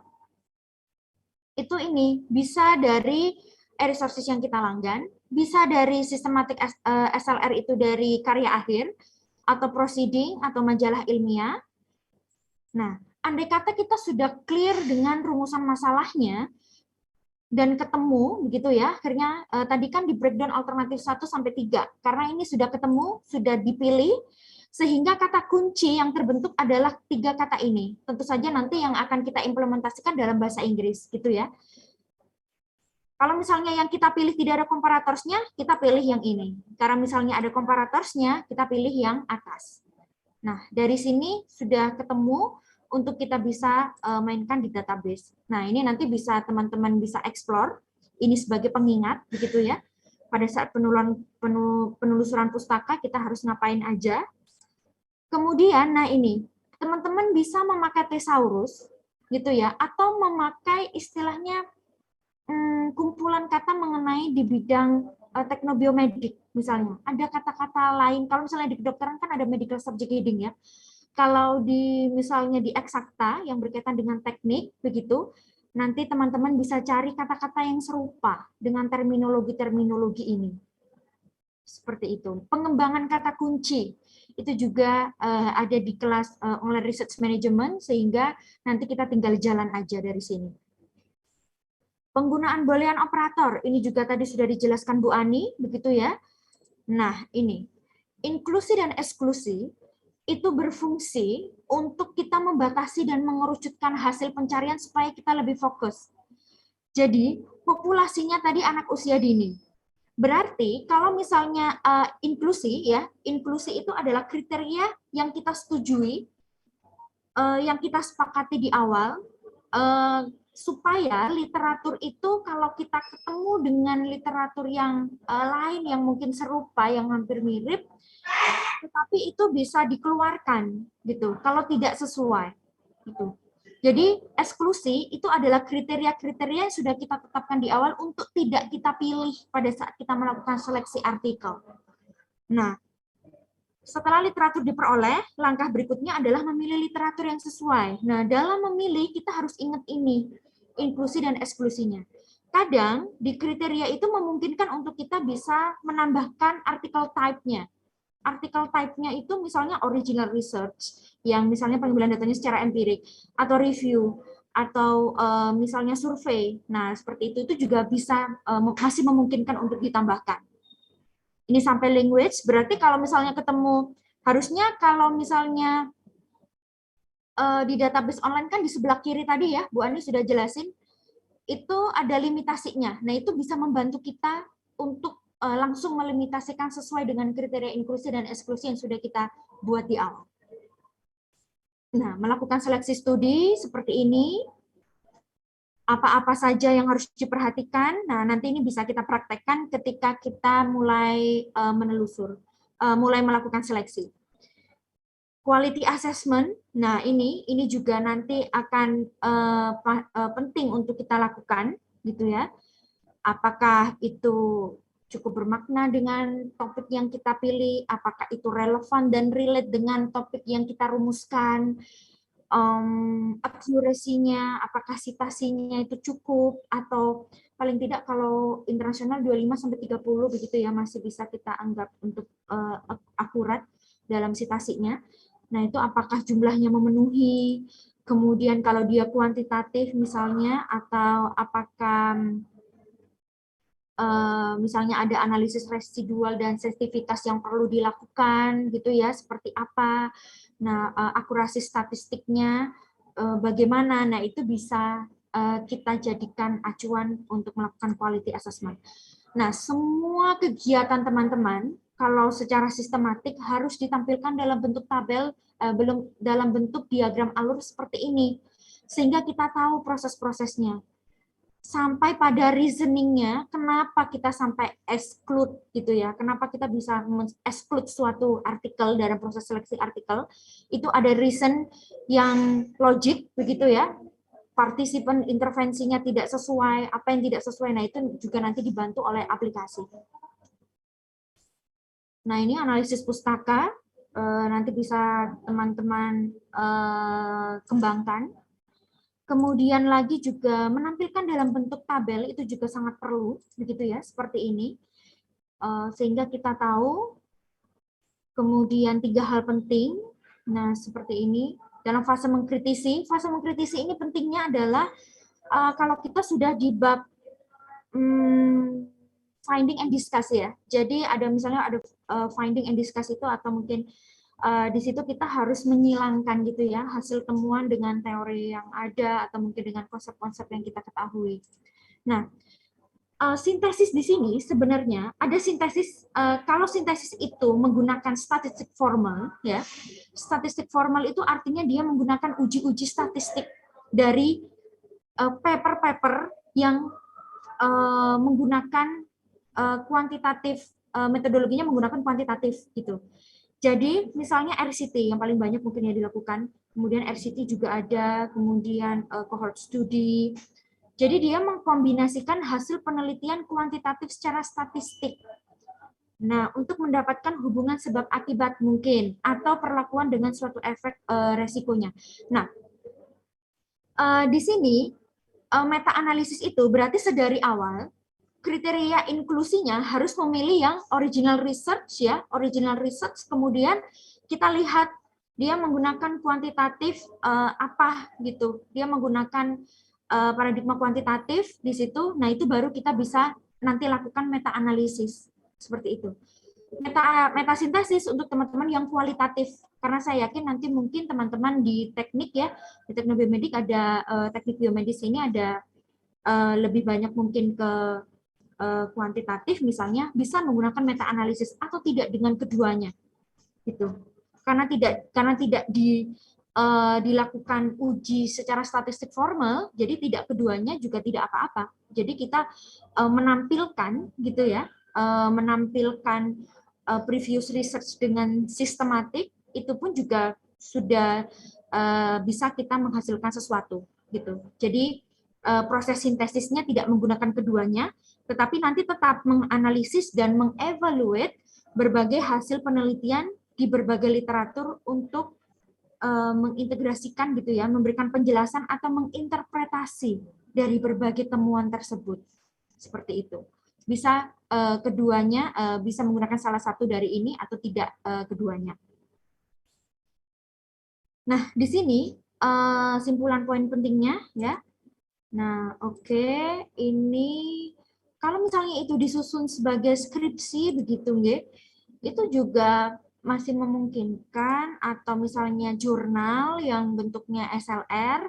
Speaker 4: itu ini bisa dari resources yang kita langgan, bisa dari sistematik SLR itu dari karya akhir atau proceeding atau majalah ilmiah. Nah, andai kata kita sudah clear dengan rumusan masalahnya dan ketemu begitu ya, akhirnya tadi kan di breakdown alternatif 1 sampai 3. Karena ini sudah ketemu, sudah dipilih, sehingga kata kunci yang terbentuk adalah 3 kata ini. Tentu saja nanti yang akan kita implementasikan dalam bahasa Inggris gitu ya. Kalau misalnya yang kita pilih tidak ada komparatorsnya, kita pilih yang ini. Karena misalnya ada komparatorsnya, kita pilih yang atas. Nah, dari sini sudah ketemu untuk kita bisa mainkan di database. Nah, ini nanti bisa teman-teman bisa explore. Ini sebagai pengingat, begitu ya. Pada saat penelusuran pustaka, kita harus ngapain aja. Kemudian, nah ini, teman-teman bisa memakai thesaurus, gitu ya, atau memakai istilahnya kumpulan kata mengenai di bidang teknobiomedik misalnya. Ada kata-kata lain, kalau misalnya di kedokteran kan ada medical subject heading ya. Kalau di misalnya di eksakta yang berkaitan dengan teknik begitu, nanti teman-teman bisa cari kata-kata yang serupa dengan terminologi-terminologi ini. Seperti itu. Pengembangan kata kunci itu juga ada di kelas online research management, sehingga nanti kita tinggal jalan aja dari sini. Penggunaan boolean operator, ini juga tadi sudah dijelaskan Bu Ani, begitu ya. Nah, ini inklusi dan eksklusi itu berfungsi untuk kita membatasi dan mengerucutkan hasil pencarian supaya kita lebih fokus. Jadi, populasinya tadi anak usia dini. Berarti kalau misalnya inklusi ya, inklusi itu adalah kriteria yang kita setujui, yang kita sepakati di awal, supaya literatur itu kalau kita ketemu dengan literatur yang lain yang mungkin serupa, yang hampir mirip, tetapi itu bisa dikeluarkan gitu kalau tidak sesuai gitu. Jadi eksklusi itu adalah kriteria-kriteria yang sudah kita tetapkan di awal untuk tidak kita pilih pada saat kita melakukan seleksi artikel. Nah, setelah literatur diperoleh, langkah berikutnya adalah memilih literatur yang sesuai. Nah, dalam memilih kita harus ingat ini, inklusi dan eksklusinya. Kadang di kriteria itu memungkinkan untuk kita bisa menambahkan artikel type-nya. Artikel type-nya itu misalnya original research, yang misalnya pengambilan datanya secara empirik, atau review, atau misalnya survei. Nah, seperti itu juga bisa masih memungkinkan untuk ditambahkan. Ini sampai language, berarti kalau misalnya ketemu, harusnya kalau misalnya di database online kan di sebelah kiri tadi ya, Bu Ani sudah jelasin, itu ada limitasinya. Nah, itu bisa membantu kita untuk langsung melimitasikan sesuai dengan kriteria inklusi dan eksklusi yang sudah kita buat di awal. Nah, melakukan seleksi studi seperti ini, apa-apa saja yang harus diperhatikan. Nah, nanti ini bisa kita praktekkan ketika kita mulai menelusur, mulai melakukan seleksi. Quality assessment, nah ini juga nanti akan penting untuk kita lakukan, gitu ya. Apakah itu cukup bermakna dengan topik yang kita pilih, apakah itu relevan dan relate dengan topik yang kita rumuskan, akurasinya, apakah citasinya itu cukup, atau paling tidak kalau internasional 25-30 begitu ya, masih bisa kita anggap untuk akurat dalam citasinya. Nah, itu apakah jumlahnya memenuhi, kemudian kalau dia kuantitatif misalnya, atau apakah misalnya ada analisis residual dan sensitivitas yang perlu dilakukan gitu ya, seperti apa. Nah, akurasi statistiknya bagaimana. Nah, itu bisa kita jadikan acuan untuk melakukan quality assessment. Nah, semua kegiatan teman-teman kalau secara sistematik harus ditampilkan dalam bentuk tabel, dalam bentuk diagram alur seperti ini, sehingga kita tahu proses-prosesnya. Sampai pada reasoningnya, kenapa kita sampai exclude gitu ya, kenapa kita bisa exclude suatu artikel dalam proses seleksi artikel, itu ada reason yang logik begitu ya, partisipan intervensinya tidak sesuai, apa yang tidak sesuai, nah itu juga nanti dibantu oleh aplikasi. Nah, ini analisis pustaka, nanti bisa teman-teman kembangkan. Kemudian lagi juga menampilkan dalam bentuk tabel itu juga sangat perlu, begitu ya, seperti ini, sehingga kita tahu. Kemudian 3 hal penting, nah seperti ini dalam fase mengkritisi. Fase mengkritisi ini pentingnya adalah kalau kita sudah di bab finding and discuss ya. Jadi ada misalnya ada finding and discuss itu, atau mungkin di situ kita harus menyilangkan gitu ya hasil temuan dengan teori yang ada, atau mungkin dengan konsep-konsep yang kita ketahui. Nah, sintesis di sini sebenarnya ada sintesis. Kalau sintesis itu menggunakan statistik formal, ya, statistik formal itu artinya dia menggunakan uji-uji statistik dari paper-paper yang menggunakan kuantitatif, metodologinya menggunakan kuantitatif gitu. Jadi misalnya RCT yang paling banyak mungkin yang dilakukan, kemudian RCT juga ada, kemudian cohort study, Jadi dia mengkombinasikan hasil penelitian kuantitatif secara statistik. Nah, untuk mendapatkan hubungan sebab akibat mungkin atau perlakuan dengan suatu efek resikonya. Nah, di sini meta analisis itu berarti sedari awal kriteria inklusinya harus memilih yang original research ya, original research. Kemudian kita lihat dia menggunakan kuantitatif apa gitu. Dia menggunakan paradigma kuantitatif di situ. Nah, itu baru kita bisa nanti lakukan meta analisis seperti itu. Meta sintesis untuk teman-teman yang kualitatif, karena saya yakin nanti mungkin teman-teman di teknik ya, di teknik biomedik ada teknik biomedis ini ada lebih banyak mungkin ke kuantitatif misalnya, bisa menggunakan meta analisis atau tidak dengan keduanya gitu. Karena tidak dilakukan uji secara statistik formal, jadi tidak keduanya juga tidak apa-apa. Jadi kita menampilkan gitu ya, menampilkan previous research dengan sistematik, itu pun juga sudah bisa kita menghasilkan sesuatu gitu. Jadi proses sintesisnya tidak menggunakan keduanya, tetapi nanti tetap menganalisis dan mengevaluate berbagai hasil penelitian di berbagai literatur untuk mengintegrasikan gitu ya, memberikan penjelasan atau menginterpretasi dari berbagai temuan tersebut. Seperti itu. Bisa keduanya, bisa menggunakan salah satu dari ini atau tidak keduanya. Nah, di sini simpulan poin pentingnya ya. Nah, oke, ini kalau misalnya itu disusun sebagai skripsi begitu nggih, itu juga masih memungkinkan, atau misalnya jurnal yang bentuknya SLR.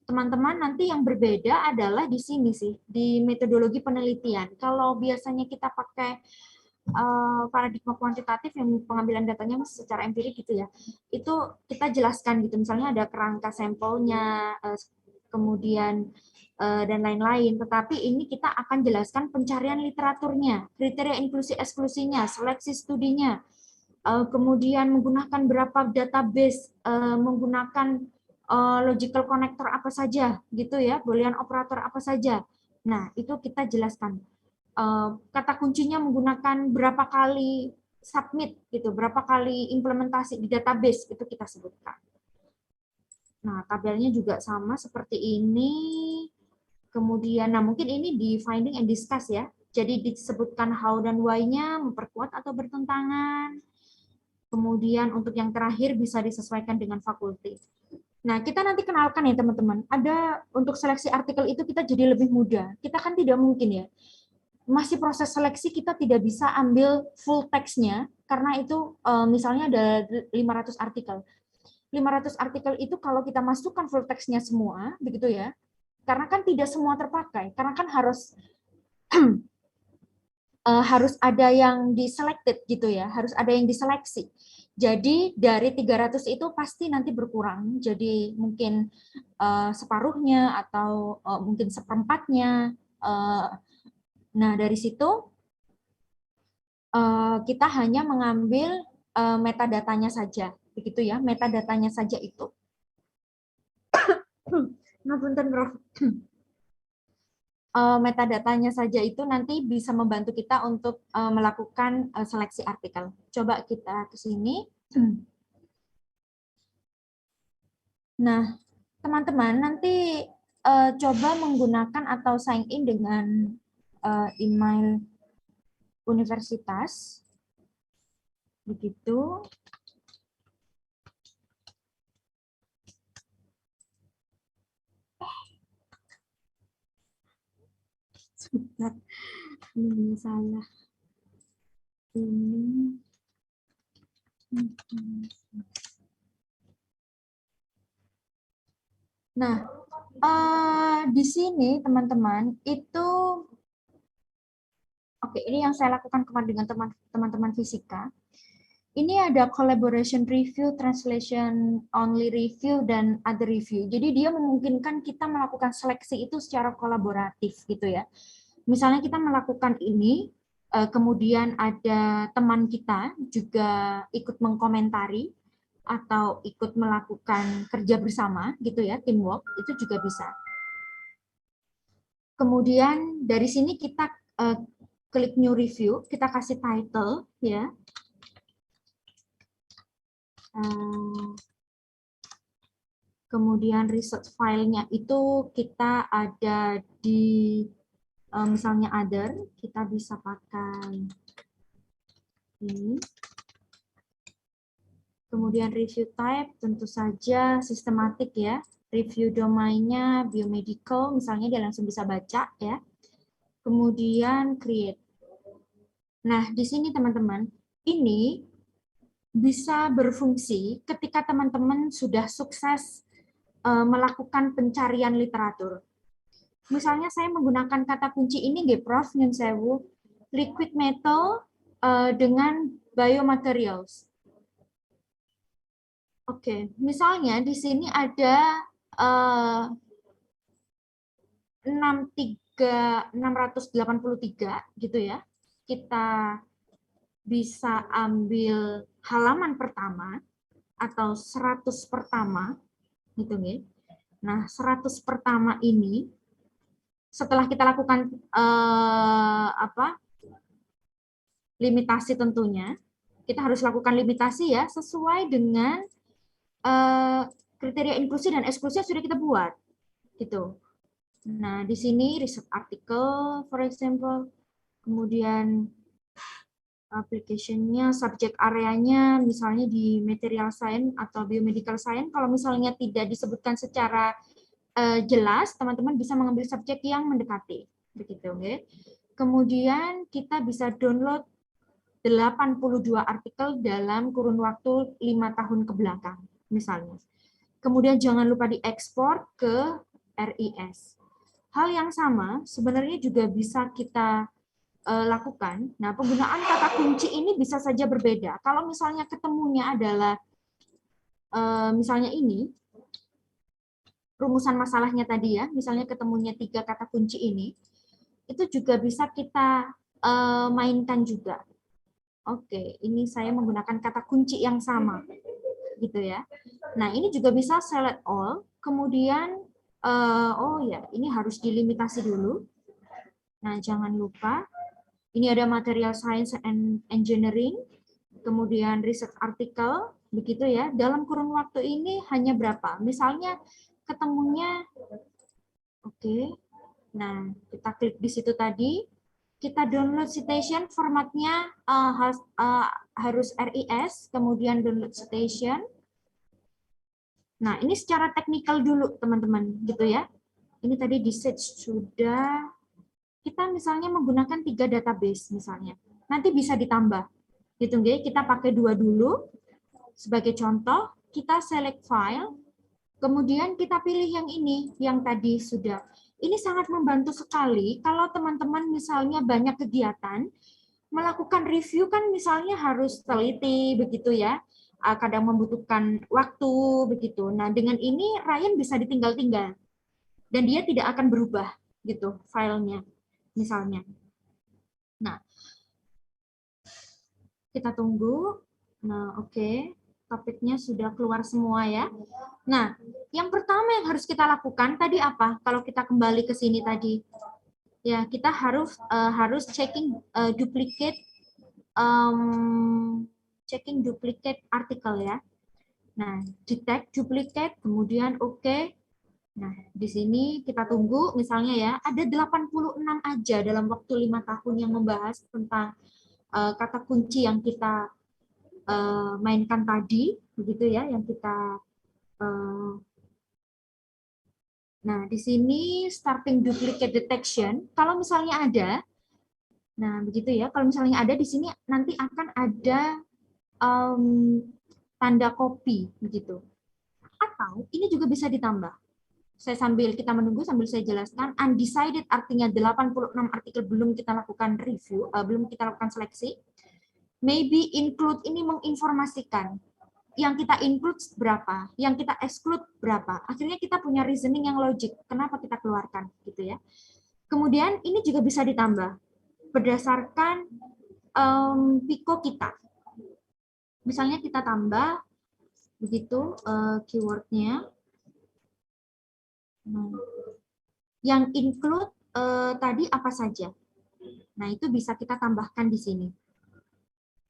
Speaker 4: Teman-teman nanti yang berbeda adalah di sini sih, di metodologi penelitian. Kalau biasanya kita pakai paradigma kuantitatif yang pengambilan datanya secara empirik gitu ya, itu kita jelaskan gitu, misalnya ada kerangka sampelnya, kemudian dan lain-lain. Tetapi ini kita akan jelaskan pencarian literaturnya, kriteria inklusi eksklusinya, seleksi studinya, kemudian menggunakan berapa database, menggunakan logical connector apa saja gitu ya, boolean operator apa saja. Nah, itu kita jelaskan. Kata kuncinya menggunakan berapa kali submit gitu, berapa kali implementasi di database itu kita sebutkan. Nah, tabelnya juga sama seperti ini. Kemudian, nah mungkin ini di finding and discuss ya. Jadi disebutkan how dan why-nya, memperkuat atau bertentangan. Kemudian untuk yang terakhir bisa disesuaikan dengan fakulti. Nah, kita nanti kenalkan ya teman-teman. Ada untuk seleksi artikel itu kita jadi lebih mudah. Kita kan tidak mungkin ya. Masih proses seleksi kita tidak bisa ambil full text-nya karena itu misalnya ada 500 artikel. 500 artikel itu kalau kita masukkan full text-nya semua, begitu ya. Karena kan tidak semua terpakai, karena kan harus harus ada yang diselected gitu ya, harus ada yang diseleksi. Jadi dari 300 itu pasti nanti berkurang, jadi mungkin separuhnya atau mungkin seperempatnya. Nah, dari situ kita hanya mengambil metadatanya saja, begitu ya, metadatanya saja itu. Ngapunten, Prof. Metadatanya saja itu nanti bisa membantu kita untuk melakukan seleksi artikel. Coba kita ke sini. Nah, teman-teman nanti coba menggunakan atau sign in dengan email universitas, begitu. Sebentar, ini salah. Ini. Nah, di sini teman-teman itu, oke, ini yang saya lakukan kemarin dengan teman-teman fisika. Ini ada collaboration review, translation only review, dan other review. Jadi dia memungkinkan kita melakukan seleksi itu secara kolaboratif gitu ya. Misalnya kita melakukan ini, kemudian ada teman kita juga ikut mengkomentari atau ikut melakukan kerja bersama gitu ya, teamwork, itu juga bisa. Kemudian dari sini kita klik new review, kita kasih title ya. Kemudian research filenya itu kita ada di misalnya other, kita bisa pakai ini. Kemudian review type tentu saja sistematik ya. Review domainnya biomedical, misalnya dia langsung bisa baca ya. Kemudian create. Nah, di sini teman-teman, ini bisa berfungsi ketika teman-teman sudah sukses melakukan pencarian literatur. Misalnya saya menggunakan kata kunci ini, nggih Prof, nyun sewu, liquid metal dengan biomaterials. Oke, misalnya di sini ada 683 gitu ya. Kita bisa ambil halaman pertama atau 100 pertama gitu ya. Nah, 100 pertama ini setelah kita lakukan limitasi tentunya, kita harus lakukan limitasi ya sesuai dengan kriteria inklusi dan eksklusi yang sudah kita buat gitu. Nah, di sini research article for example, kemudian application-nya, subject areanya misalnya di material science atau biomedical science. Kalau misalnya tidak disebutkan secara jelas, teman-teman bisa mengambil subjek yang mendekati begitu, okay? Kemudian kita bisa download 82 artikel dalam kurun waktu 5 tahun ke belakang misalnya. Kemudian jangan lupa diekspor ke RIS. Hal yang sama sebenarnya juga bisa kita lakukan. Nah, penggunaan kata kunci ini bisa saja berbeda. Kalau misalnya ketemunya adalah misalnya ini, rumusan masalahnya tadi ya, misalnya ketemunya 3 kata kunci ini, itu juga bisa kita mainkan juga. Oke, ini saya menggunakan kata kunci yang sama, gitu ya. Nah, ini juga bisa select all, kemudian, oh ya, ini harus dilimitasi dulu. Nah, jangan lupa, ini ada material science and engineering, kemudian research article, begitu ya. Dalam kurun waktu ini hanya berapa? Misalnya ketemunya, oke. Nah, kita klik di situ tadi, kita download citation, formatnya harus RIS, kemudian download citation. Nah, ini secara teknikal dulu, teman-teman, gitu ya. Ini tadi di search sudah. Kita misalnya menggunakan 3 database misalnya. Nanti bisa ditambah. Gitu nggih, kita pakai 2 dulu. Sebagai contoh, kita select file, kemudian kita pilih yang ini, yang tadi sudah. Ini sangat membantu sekali kalau teman-teman misalnya banyak kegiatan, melakukan review kan misalnya harus teliti begitu ya. Kadang membutuhkan waktu begitu. Nah, dengan ini Ryan bisa ditinggal-tinggal. Dan dia tidak akan berubah gitu filenya. Misalnya. Nah, kita tunggu. Nah, oke. Topiknya sudah keluar semua ya. Nah, yang pertama yang harus kita lakukan tadi apa? Kalau kita kembali ke sini tadi. Ya, kita harus checking duplicate artikel ya. Nah, detect duplicate, kemudian oke. Nah, di sini kita tunggu, misalnya ya, ada 86 aja dalam waktu 5 tahun yang membahas tentang kata kunci yang kita mainkan tadi, begitu ya, yang kita. Nah, di sini starting duplicate detection, kalau misalnya ada, nah begitu ya, kalau misalnya ada di sini nanti akan ada tanda copy, begitu. Atau ini juga bisa ditambah. Kita menunggu sambil saya jelaskan. Undecided artinya 86 artikel belum kita lakukan review, belum kita lakukan seleksi. Maybe include ini menginformasikan yang kita include berapa, yang kita exclude berapa. Akhirnya kita punya reasoning yang logik. Kenapa kita keluarkan, gitu ya. Kemudian ini juga bisa ditambah berdasarkan PICO kita. Misalnya kita tambah begitu keywordnya. Yang include tadi apa saja. Nah, itu bisa kita tambahkan di sini.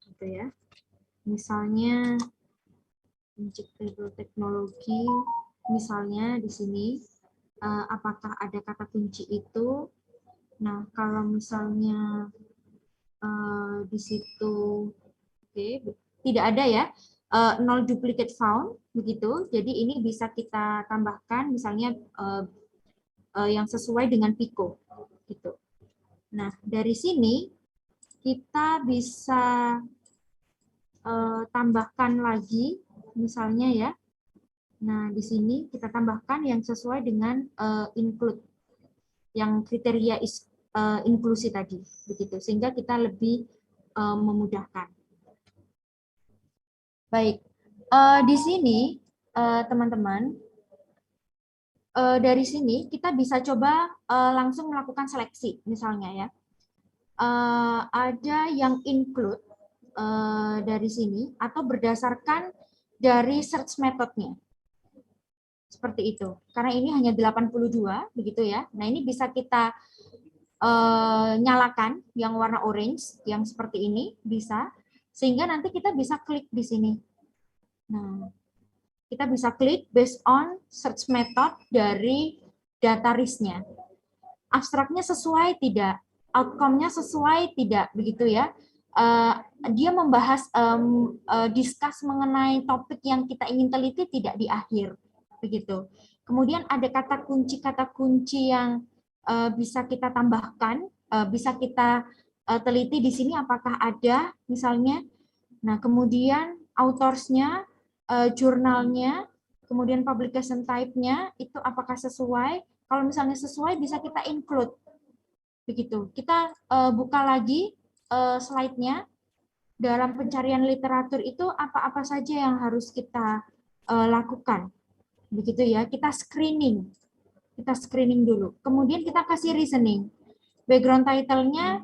Speaker 4: Gitu ya. Misalnya injectable teknologi, misalnya di sini apakah ada kata kunci itu. Nah, kalau misalnya di situ tidak ada ya, null duplicate found begitu. Jadi ini bisa kita tambahkan misalnya yang sesuai dengan Pico gitu. Nah, dari sini kita bisa tambahkan lagi misalnya ya. Nah, di sini kita tambahkan yang sesuai dengan include yang kriteria inklusi tadi begitu, sehingga kita lebih memudahkan. Baik, di sini teman-teman, dari sini kita bisa coba langsung melakukan seleksi, misalnya ya. Ada yang include dari sini atau berdasarkan dari search methodnya. Seperti itu. Karena ini hanya 82, begitu ya. Nah, ini bisa kita nyalakan yang warna orange, yang seperti ini, bisa. Sehingga nanti kita bisa klik di sini. Nah, kita bisa klik based on search method dari data risk-nya. Abstraknya sesuai tidak, outcome-nya sesuai tidak, begitu ya. Dia membahas, discuss mengenai topik yang kita ingin teliti tidak di akhir, begitu. Kemudian ada kata kunci yang bisa kita tambahkan, bisa kita teliti di sini apakah ada, misalnya. Nah, kemudian authors-nya, jurnalnya, kemudian publication type-nya, itu apakah sesuai. Kalau misalnya sesuai, bisa kita include. Begitu. Kita buka lagi slide-nya. Dalam pencarian literatur itu apa-apa saja yang harus kita lakukan. Begitu ya, kita screening. Kita screening dulu. Kemudian kita kasih reasoning. Background title-nya,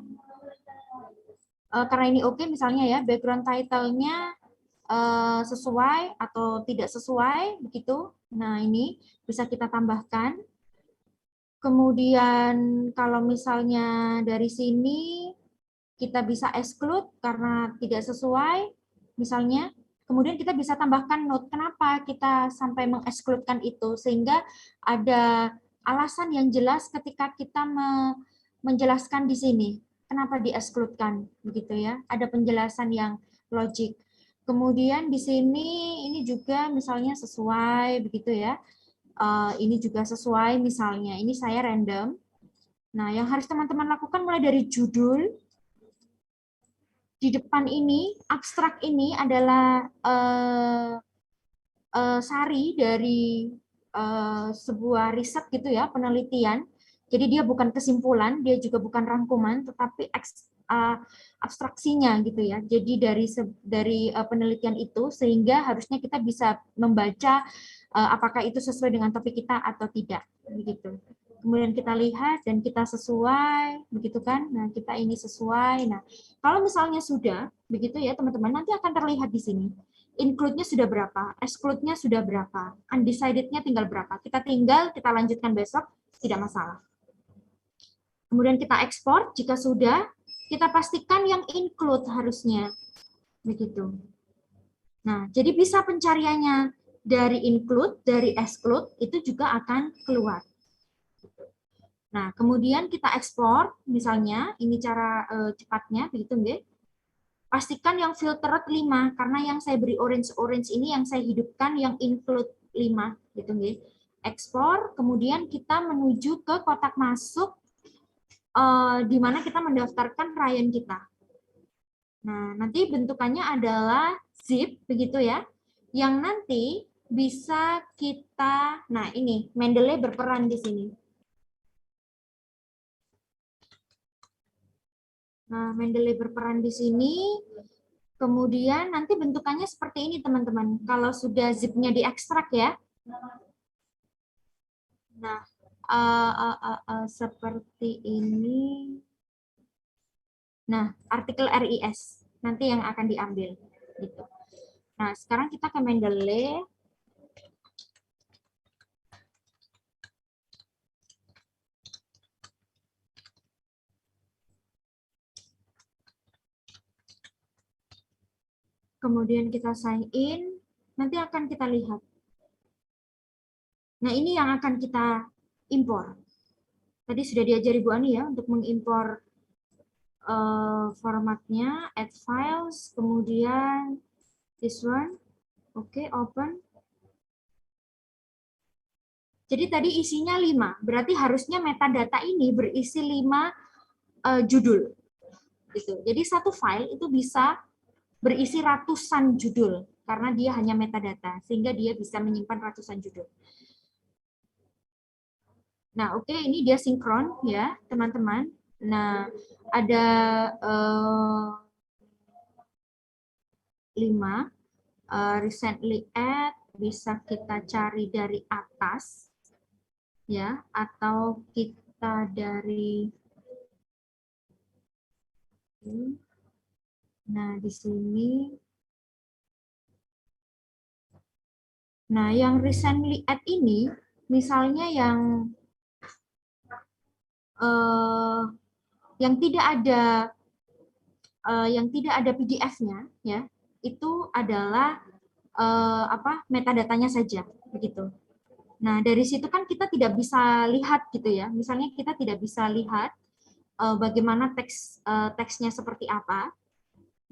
Speaker 4: karena ini oke, misalnya ya, background title-nya sesuai atau tidak sesuai, begitu. Nah, ini bisa kita tambahkan. Kemudian kalau misalnya dari sini kita bisa exclude karena tidak sesuai, misalnya. Kemudian kita bisa tambahkan note kenapa kita sampai mengexcludekan itu, sehingga ada alasan yang jelas ketika kita menjelaskan di sini kenapa di-excludekan, begitu ya. Ada penjelasan yang logik. Kemudian di sini ini juga misalnya sesuai, begitu ya. Ini juga sesuai, misalnya ini saya random. Nah, yang harus teman-teman lakukan mulai dari judul. Di depan ini, abstrak ini adalah sari dari sebuah riset gitu ya, penelitian. Jadi dia bukan kesimpulan, dia juga bukan rangkuman, tetapi abstraksinya gitu ya. Jadi dari penelitian itu, sehingga harusnya kita bisa membaca apakah itu sesuai dengan topik kita atau tidak, begitu. Kemudian kita lihat dan kita sesuai, begitu kan? Nah, kita ini sesuai. Nah, kalau misalnya sudah, begitu ya teman-teman, nanti akan terlihat di sini. Include-nya sudah berapa, exclude-nya sudah berapa, undecided-nya tinggal berapa. Kita lanjutkan besok, tidak masalah. Kemudian kita ekspor, jika sudah, kita pastikan yang include harusnya. Begitu. Nah, jadi bisa pencariannya dari include, dari exclude, itu juga akan keluar. Nah, kemudian kita ekspor, misalnya, ini cara cepatnya, begitu nggih? Pastikan yang filtered 5, karena yang saya beri orange ini yang saya hidupkan yang include 5, gitu nggih. Ekspor, kemudian kita menuju ke kotak masuk, di mana kita mendaftarkan Ryan kita. Nah, nanti bentukannya adalah zip, begitu ya, yang nanti bisa kita, nah ini, Mendeley berperan di sini. Nah, Mendeley berperan di sini, kemudian nanti bentukannya seperti ini, teman-teman. Kalau sudah zip-nya diekstrak ya. Nah, seperti ini. Nah, artikel RIS nanti yang akan diambil. Gitu. Nah, sekarang kita ke Mendeley. kemudian kita sign in, nanti akan kita lihat. Nah, ini yang akan kita impor. Tadi sudah diajari Bu Ani ya untuk mengimpor formatnya, add files, kemudian this one, oke, open. Jadi tadi isinya 5, berarti harusnya metadata ini berisi 5 judul. Gitu. Jadi satu file itu bisa berisi ratusan judul, karena dia hanya metadata, sehingga dia bisa menyimpan ratusan judul. Nah, oke, ini dia sinkron ya, teman-teman. Nah, ada 5 recently add, bisa kita cari dari atas ya, atau kita dari di sini. Nah, yang recently add ini misalnya yang tidak ada PDF-nya ya, itu adalah metadatanya saja begitu. Nah, dari situ kan kita tidak bisa lihat gitu ya. Misalnya kita tidak bisa lihat bagaimana teksnya seperti apa.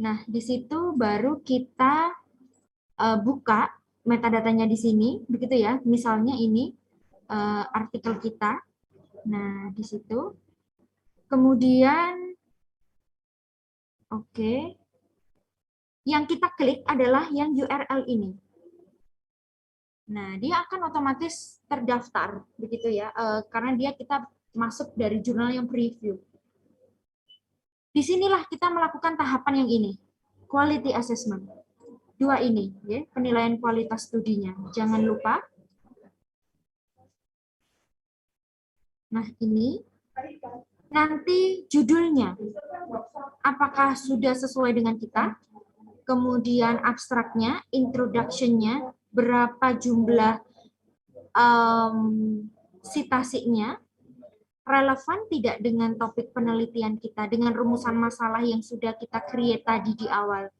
Speaker 4: Nah, di situ baru kita buka metadatanya di sini begitu ya. Misalnya ini artikel kita. Nah, di situ. Kemudian oke. Yang kita klik adalah yang URL ini. Nah, dia akan otomatis terdaftar, begitu ya, karena kita masuk dari jurnal yang preview. Disinilah kita melakukan tahapan yang ini, quality assessment. 2 ini, ya, penilaian kualitas studinya. Jangan lupa. Nah, ini nanti judulnya, apakah sudah sesuai dengan kita? Kemudian abstraknya, introduction-nya, berapa jumlah citasinya, relevan tidak dengan topik penelitian kita, dengan rumusan masalah yang sudah kita create tadi di awal,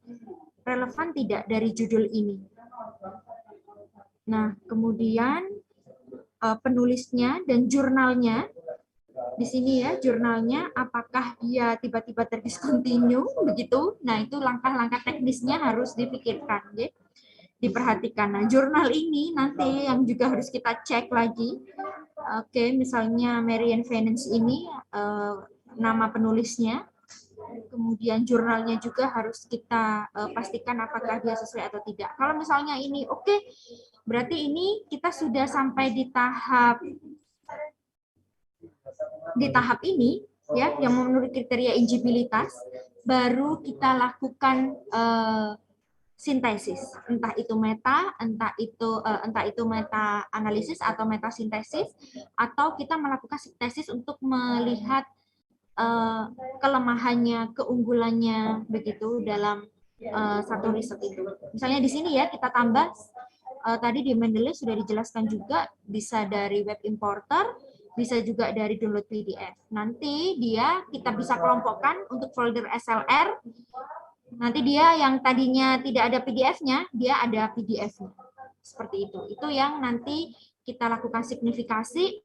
Speaker 4: relevan tidak dari judul ini. Nah, kemudian penulisnya dan jurnalnya, di sini ya, jurnalnya, apakah dia tiba-tiba terdiscontinue, begitu. Nah, itu langkah-langkah teknisnya harus dipikirkan, ya. Diperhatikan. Nah, jurnal ini nanti yang juga harus kita cek lagi. Oke, misalnya Marianne Vance ini, nama penulisnya, kemudian jurnalnya juga harus kita pastikan apakah dia sesuai atau tidak. Kalau misalnya ini oke, berarti ini kita sudah sampai di tahap ini ya, yang memenuhi kriteria eligibilitas, baru kita lakukan sintesis, entah itu meta, entah itu meta analisis atau meta sintesis, atau kita melakukan sintesis untuk melihat kelemahannya, keunggulannya begitu dalam satu riset itu. Misalnya di sini ya kita tambah tadi di Mendeley sudah dijelaskan juga, bisa dari web importer, bisa juga dari download PDF. Nanti kita bisa kelompokkan untuk folder SLR. Nanti dia yang tadinya tidak ada PDF-nya, dia ada PDF-nya. Seperti itu. Itu yang nanti kita lakukan signifikasi